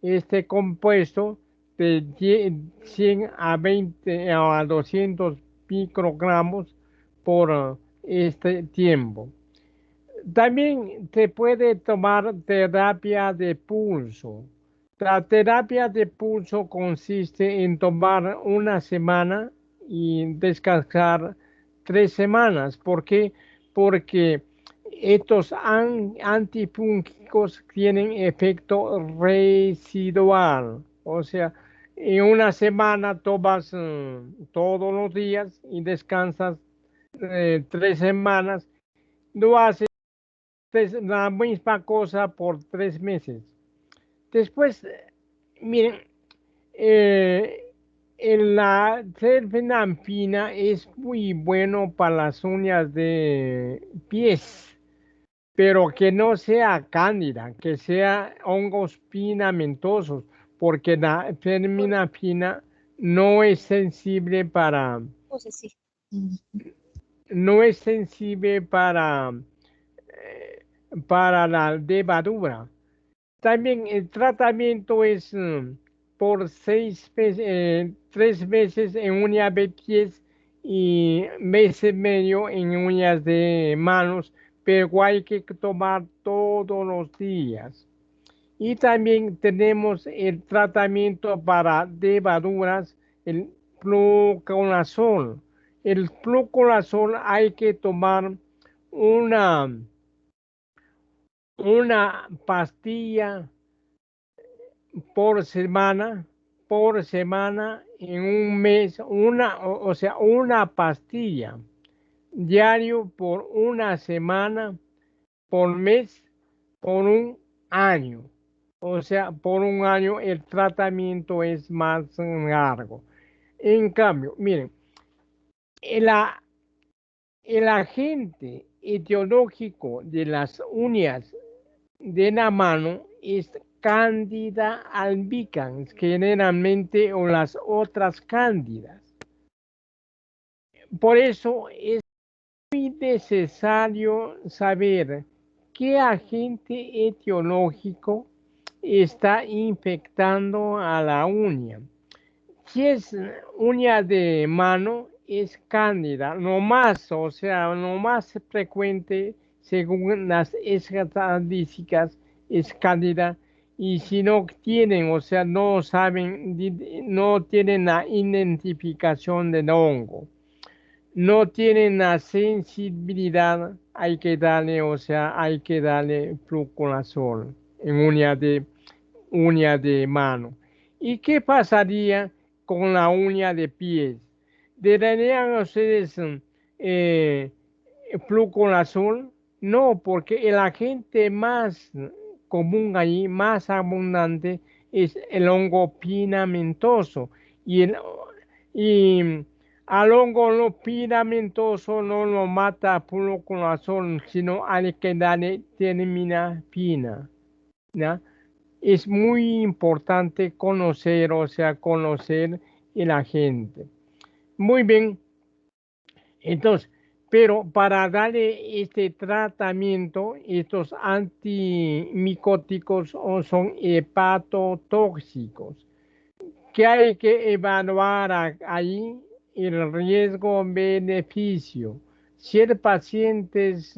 este compuesto de 100 a 20 a 200 microgramos por este tiempo. También se puede tomar terapia de pulso. La terapia de pulso consiste en tomar una semana y descansar 3 semanas. ¿Por qué? Porque estos antifúngicos tienen efecto residual. O sea, en una semana tomas todos los días y descansas 3 semanas. Lo haces la misma cosa por 3 meses. Después, miren, eh, la terfenanfina es muy bueno para las uñas de pies, pero que no sea cándida, que sea hongos filamentosos, porque la terfenanfina no es sensible Entonces, sí. no es sensible para la levadura. También el tratamiento es por 6 meses, 3 meses en uñas de pies y mes y medio en uñas de manos, pero hay que tomar todos los días. Y también tenemos el tratamiento para levaduras, el fluconazol. El fluconazol hay que tomar una, una pastilla por semana en un mes, o sea, una pastilla diario por una semana por mes por un año. O sea, por un año el tratamiento es más largo. En cambio, miren, el, el agente etiológico de las uñas de la mano es Candida albicans, generalmente, o las otras cándidas. Por eso es muy necesario saber qué agente etiológico está infectando a la uña. Si es uña de mano, es cándida, no más, o sea, no más frecuente según las estadísticas es cándida. Y si no tienen, o sea, no saben, no tienen la identificación del hongo, no tienen la sensibilidad, hay que darle, o sea, hay que darle fluconazol en uña de mano. ¿Y qué pasaría con la uña de pies? ¿Deberían ustedes fluconazol? No, porque el agente más común ahí, más abundante, es el hongo pinamentoso. Y, y al hongo no pinamentoso no lo mata fluconazol, sino hay que darle terminafina, ¿ya? Es muy importante conocer, o sea, conocer el agente. Muy bien, entonces, pero para darle este tratamiento, estos antimicóticos son hepatotóxicos, que hay que evaluar ahí el riesgo-beneficio. Si el paciente es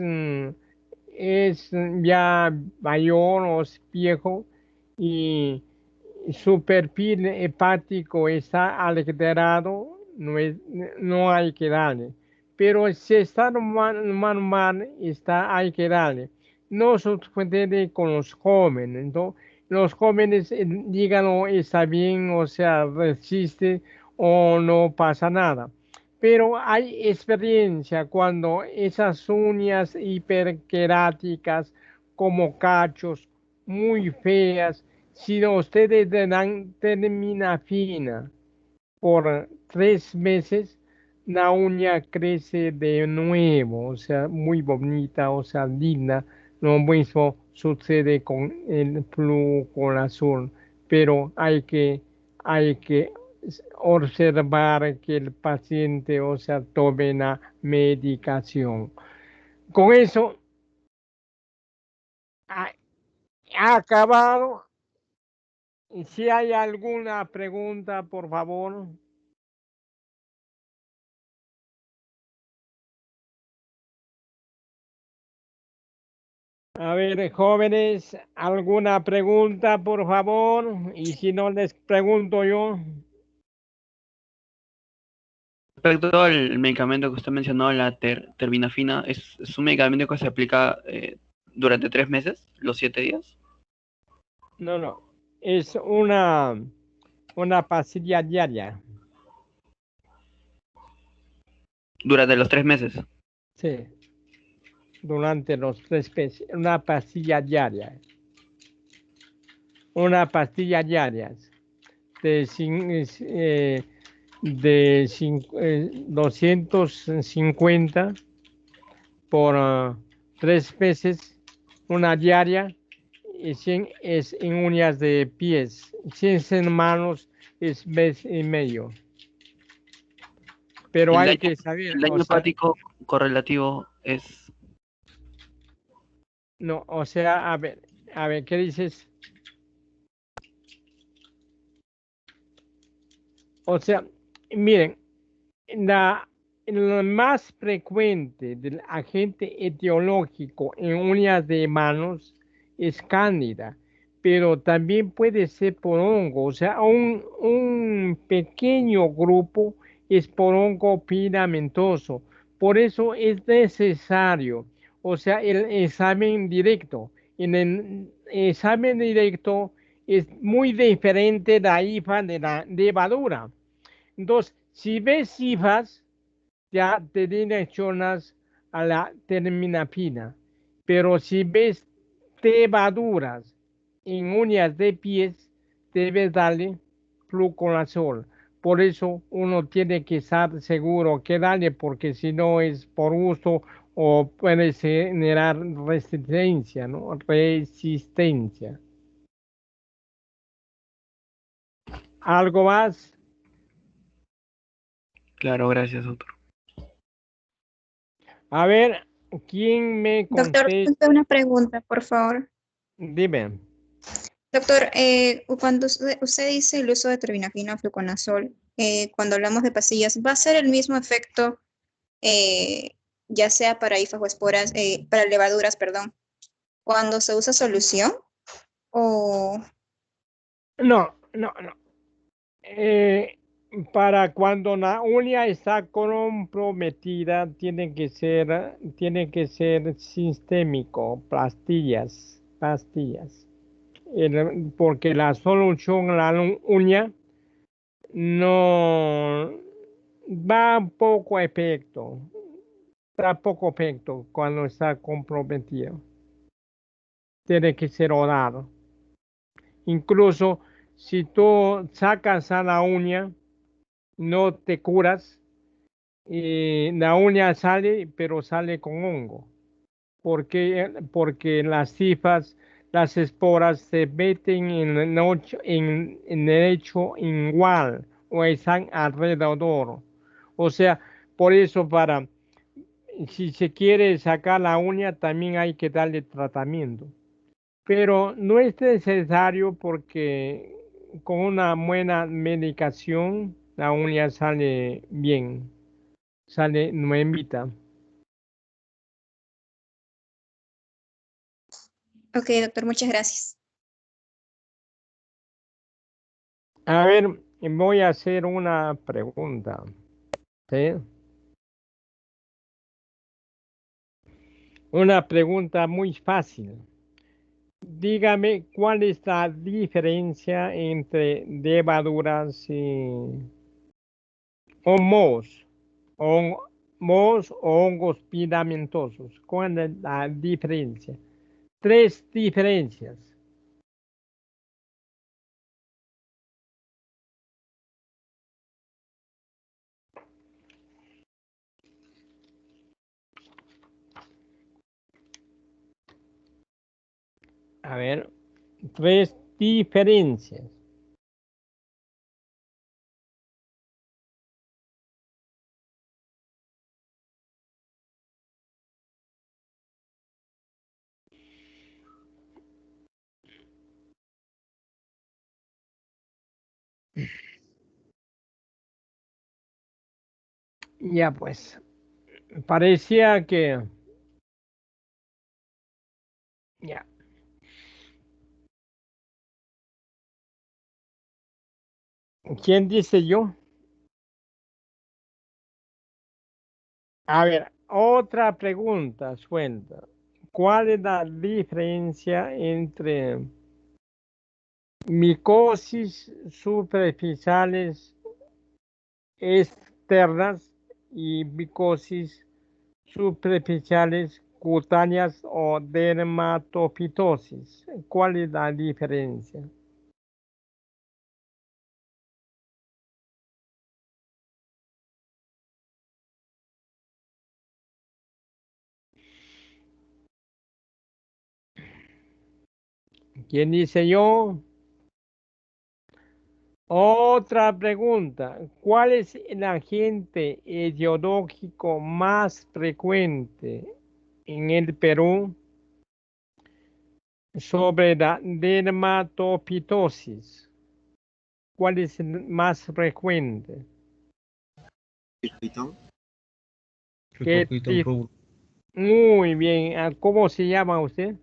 ya mayor o es viejo y su perfil hepático está alterado, no hay que darle. Pero si está normal, hay que darle. No sucede con los jóvenes, ¿no? Los jóvenes digan, oh, está bien, o sea, resiste o no pasa nada. Pero hay experiencia cuando esas uñas hiperqueráticas como cachos muy feas, si ustedes le dan terminafina por 3 meses, la uña crece de nuevo, o sea, muy bonita, o sea, linda. Lo mismo sucede con el fluconazol, pero hay que observar que el paciente, o sea, tome la medicación. Con eso, ha, ha acabado. Y si hay alguna pregunta, por favor. A ver, jóvenes, ¿alguna pregunta, por favor? Y si no, les pregunto yo. Respecto al medicamento que usted mencionó, la terbinafina, ¿es un medicamento que se aplica durante 3 meses, los 7 días? No, no. Es una pastilla diaria. Durante los 3 meses. Sí. Durante los 3 meses. Una pastilla diaria. Una pastilla diaria. De, de 250 por 3 meses, una diaria, y 100 es en uñas de pies, 100 en manos es mes y medio. Pero El hay daño, que saber, el o daño sea, hepático correlativo es... no, o sea, a ver, ¿qué dices? O sea, miren, la más frecuente del agente etiológico en uñas de manos es cándida, pero también puede ser por hongo, o sea, un pequeño grupo es por hongo filamentoso. Por eso es necesario, o sea, el examen directo. En el examen directo es muy diferente la IFA de la levadura. Entonces, si ves cifras, ya te direccionas a la terminafina. Pero si ves levaduras en uñas de pies, debes darle fluconazol. Por eso uno tiene que estar seguro que darle, porque si no es por gusto o puede generar resistencia, ¿no? Resistencia. ¿Algo más? Claro, gracias, doctor. A ver, ¿quién me Doctor, contesta? tengo una pregunta, por favor. Dime. Doctor, cuando usted dice el uso de terbinafina o fluconazol, cuando hablamos de pastillas, ¿va a ser el mismo efecto, eh, ya sea para hifas o esporas, para levaduras, perdón, cuando se usa solución? O, No, no, no. Eh, para cuando la uña está comprometida, tiene que ser sistémico, pastillas. Porque la solución, la uña, no va poco efecto, da poco efecto cuando está comprometido. Tiene que ser oral. Incluso si tú sacas a la uña, no te curas, y la uña sale, pero sale con hongo. Porque las hifas, las esporas se meten en el hecho igual o están alrededor. O sea, por eso si se quiere sacar la uña, también hay que darle tratamiento. Pero no es necesario porque con una buena medicación la uña sale bien, sale nuevita. ok, doctor, muchas gracias. A ver, voy a hacer una pregunta. ¿Sí? Una pregunta muy fácil. Dígame cuál es la diferencia entre levaduras y mohos, mohos o hongos filamentosos. ¿Cuál es la diferencia? Tres diferencias. A ver, tres diferencias. Ya pues, parecía que... Ya. ¿Quién dice yo? A ver, otra pregunta suelta. ¿Cuál es la diferencia entre micosis superficiales externas y micosis superficiales cutáneas o dermatofitosis? ¿Cuál es la diferencia? ¿Quién dice yo? Otra pregunta. ¿Cuál es el agente etiológico más frecuente en el Perú sobre la dermatopitosis? ¿Cuál es el más frecuente? ¿Qué Muy bien. ¿Cómo se llama usted?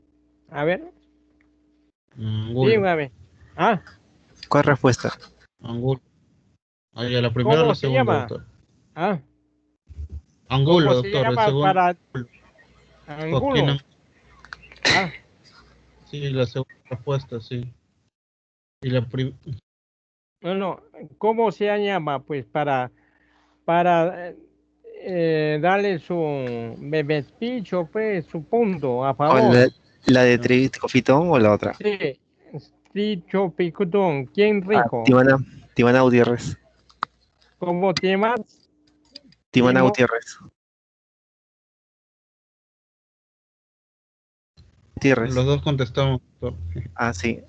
A ver, Angulo. dígame. Ah, ¿Cuál respuesta? Angulo. Ah, ya, la primera o ¿cómo la se segunda, llama? doctor. Ah, ¿cómo Angulo, se doctor, el llama segundo. para Joaquín Angulo? Ah, Sí, la segunda respuesta, sí. Y la no, no. ¿Cómo se llama? Pues para darle su bebé speech, pues, su punto a ¿O favor. la de Trifitón o la otra? Sí, dicho picutón, ¿quién rico? Timana Gutiérrez. ¿Cómo te llamas? Timana Timo. Gutiérrez. Gutiérrez. Los dos contestamos, doctor. Ah, sí.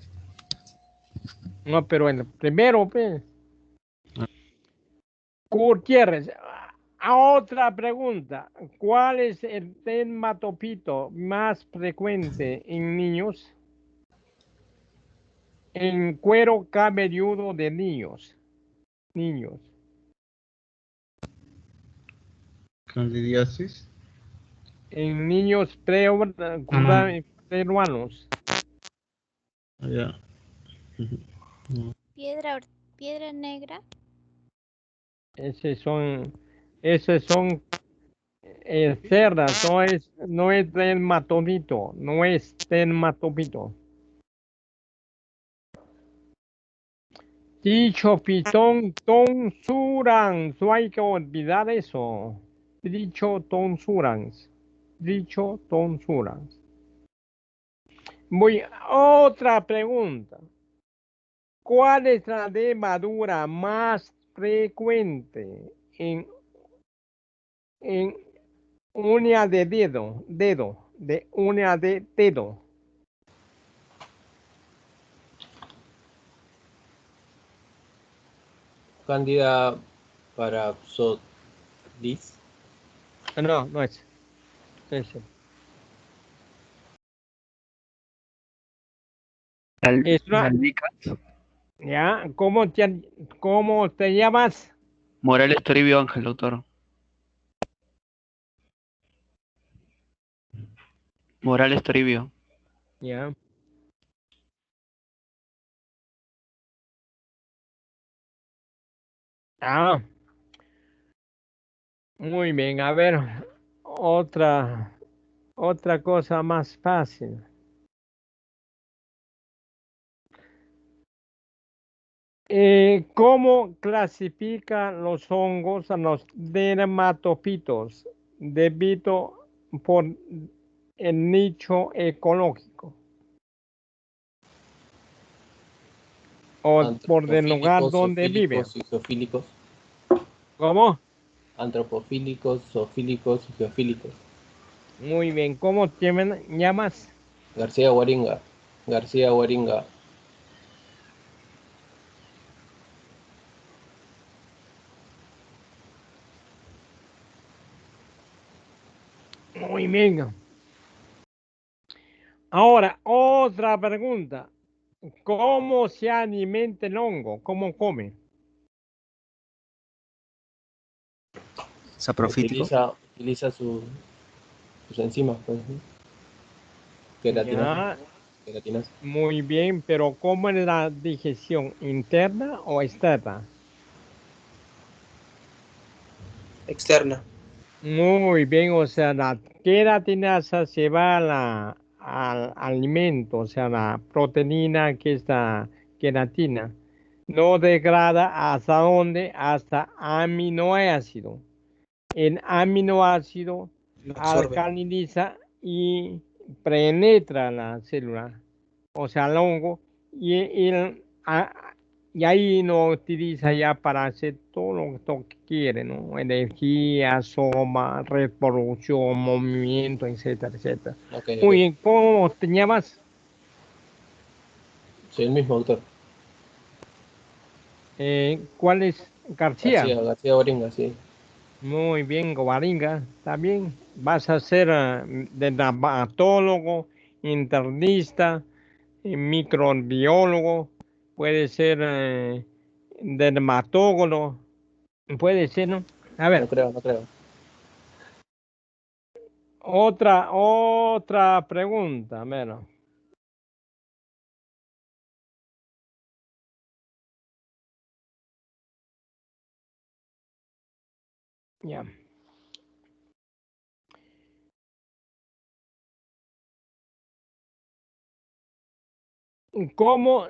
No, pero el primero, pues. Gutiérrez. Otra pregunta. ¿Cuál es el dermatopito más frecuente en niños? En cuero cabelludo de niños. Niños. Candidiasis. En niños peruanos. Ya. Piedra negra. Esos son cerdas, no es dermatopito, no es dermatopito. Dicho pitón tonsurans, no hay que olvidar eso. Dicho tonsurans, dicho tonsurans. Otra pregunta. ¿Cuál es la quemadura más frecuente en uña de de uña de dedo? Cándida parapsodis. No, no es. Ese. Es una, Albicas. ¿ya? ¿Cómo te llamas? Morales Toribio Ángel, doctor. Morales Toribio. Ya. Ah, muy bien. A ver, otra cosa más fácil. ¿Cómo clasifican los hongos a los dermatopitos debido por el nicho ecológico o por el lugar Antropofílicos, donde vive? zoofílicos y geofílicos. ¿Cómo? Antropofílicos, zoofílicos y geofílicos. Muy bien. ¿Cómo te llamas? García Guaringa. García Guaringa. Muy bien. Ahora, otra pregunta. ¿Cómo se alimenta el hongo? ¿Cómo come? Saprofítico. Utiliza sus enzimas, pues, ¿no? Ya, Queratinas. muy bien, pero ¿cómo es la digestión? ¿Interna o externa? Externa. Muy bien, o sea, la queratinasa se va al alimento, o sea, la proteína que es la queratina. No degrada hasta dónde, hasta aminoácido. El aminoácido Lo absorbe. alcaliniza y penetra la célula, o sea, el hongo, y ahí lo utiliza ya para hacer todo lo que quiere, ¿no? Energía, soma, reproducción, movimiento, etcétera, etcétera. Ok, Muy ok. bien, ¿cómo te llamas? Soy el mismo autor. ¿Cuál es? García. García Guaringa, sí. Muy bien, Gobaringa, está bien. Vas a ser dermatólogo, internista, microbiólogo, puede ser dermatólogo, puede ser, ¿no? A No ver, creo, no creo. otra pregunta, a ver. Ya. ¿Cómo,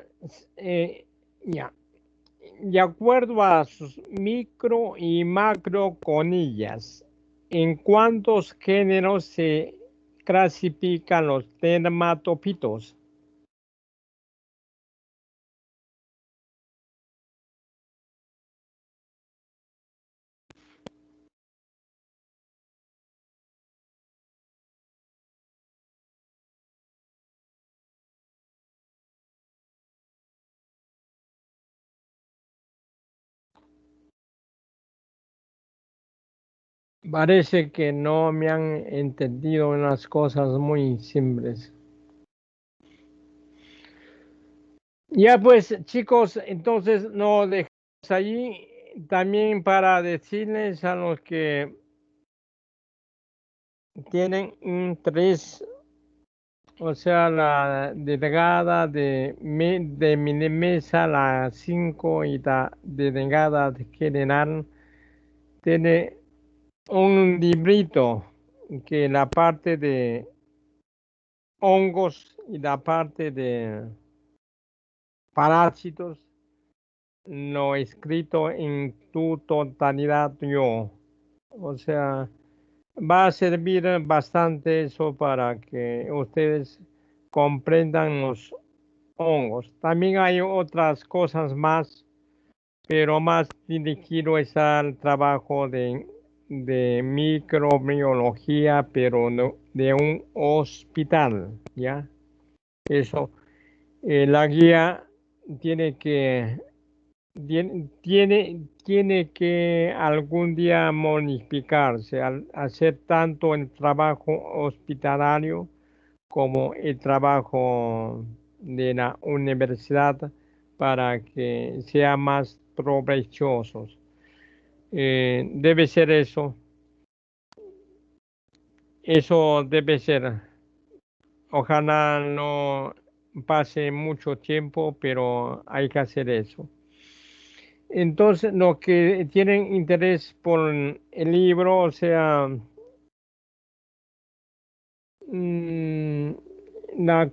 ya, de acuerdo a sus micro y macro conillas, ¿En cuántos géneros se clasifican los dermatopitos? Parece que no me han entendido unas cosas muy simples. Ya pues, chicos, entonces no dejamos allí. También para decirles a los que tienen interés, o sea, la delegada de mi mesa, la 5 y la delegada general, tiene un librito que la parte de hongos y la parte de parásitos lo he escrito en tu totalidad yo. O sea, va a servir bastante eso para que ustedes comprendan los hongos. También hay otras cosas más, pero más dirigido es al trabajo de microbiología, pero no, de un hospital, ¿ya? Eso, la guía tiene que, tiene que algún día modificarse al hacer tanto el trabajo hospitalario como el trabajo de la universidad para que sea más provechosos. Debe ser eso. Eso debe ser. Ojalá no pase mucho tiempo, pero hay que hacer eso. Entonces, los que tienen interés por el libro, o sea, la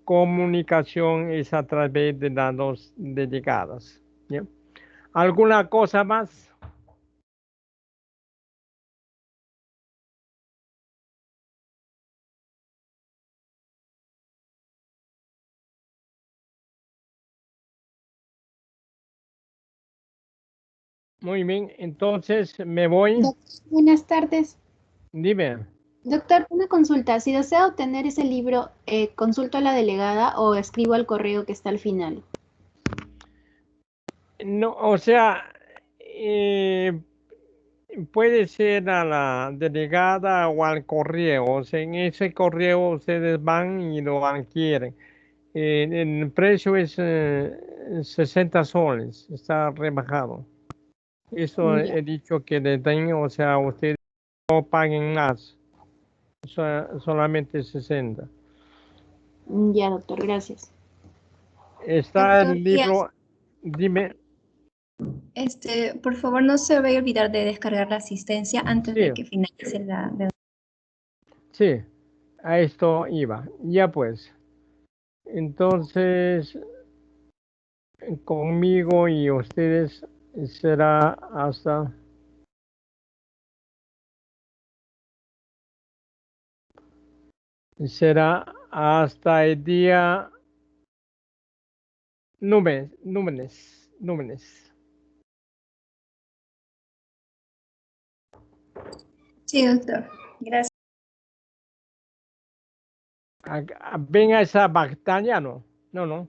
comunicación es a través de las dos delegadas. ¿Ya? ¿Alguna cosa más? Muy bien, entonces me voy. Buenas tardes. Dime. Doctor, una consulta. Si desea obtener ese libro, ¿consulto a la delegada o escribo al correo que está al final? No, o sea, puede ser a la delegada o al correo. O sea, en ese correo ustedes van y lo adquieren. El precio es 60 soles, está rebajado. Eso Ya. he dicho que le den, o sea, ustedes no paguen más, solamente 60. Ya, doctor, gracias. Está Doctor el Díaz, libro, dime, por favor no se vaya a olvidar de descargar la asistencia antes sí, de que finalice la reunión. sí, a esto iba. Ya pues, entonces conmigo y ustedes será hasta el día númenes. Sí, doctor. Gracias. Ven a esa pantalla, no, no.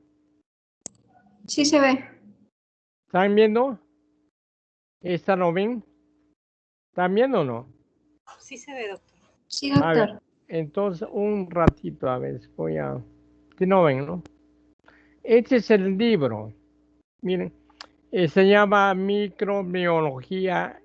Sí se ve. ¿Están viendo? ¿Esta no ven? ¿Están viendo o no? Sí, A ver, doctor. entonces un ratito, a ver, voy a... Que no ven, ¿no? Este es el libro, miren, se llama Microbiología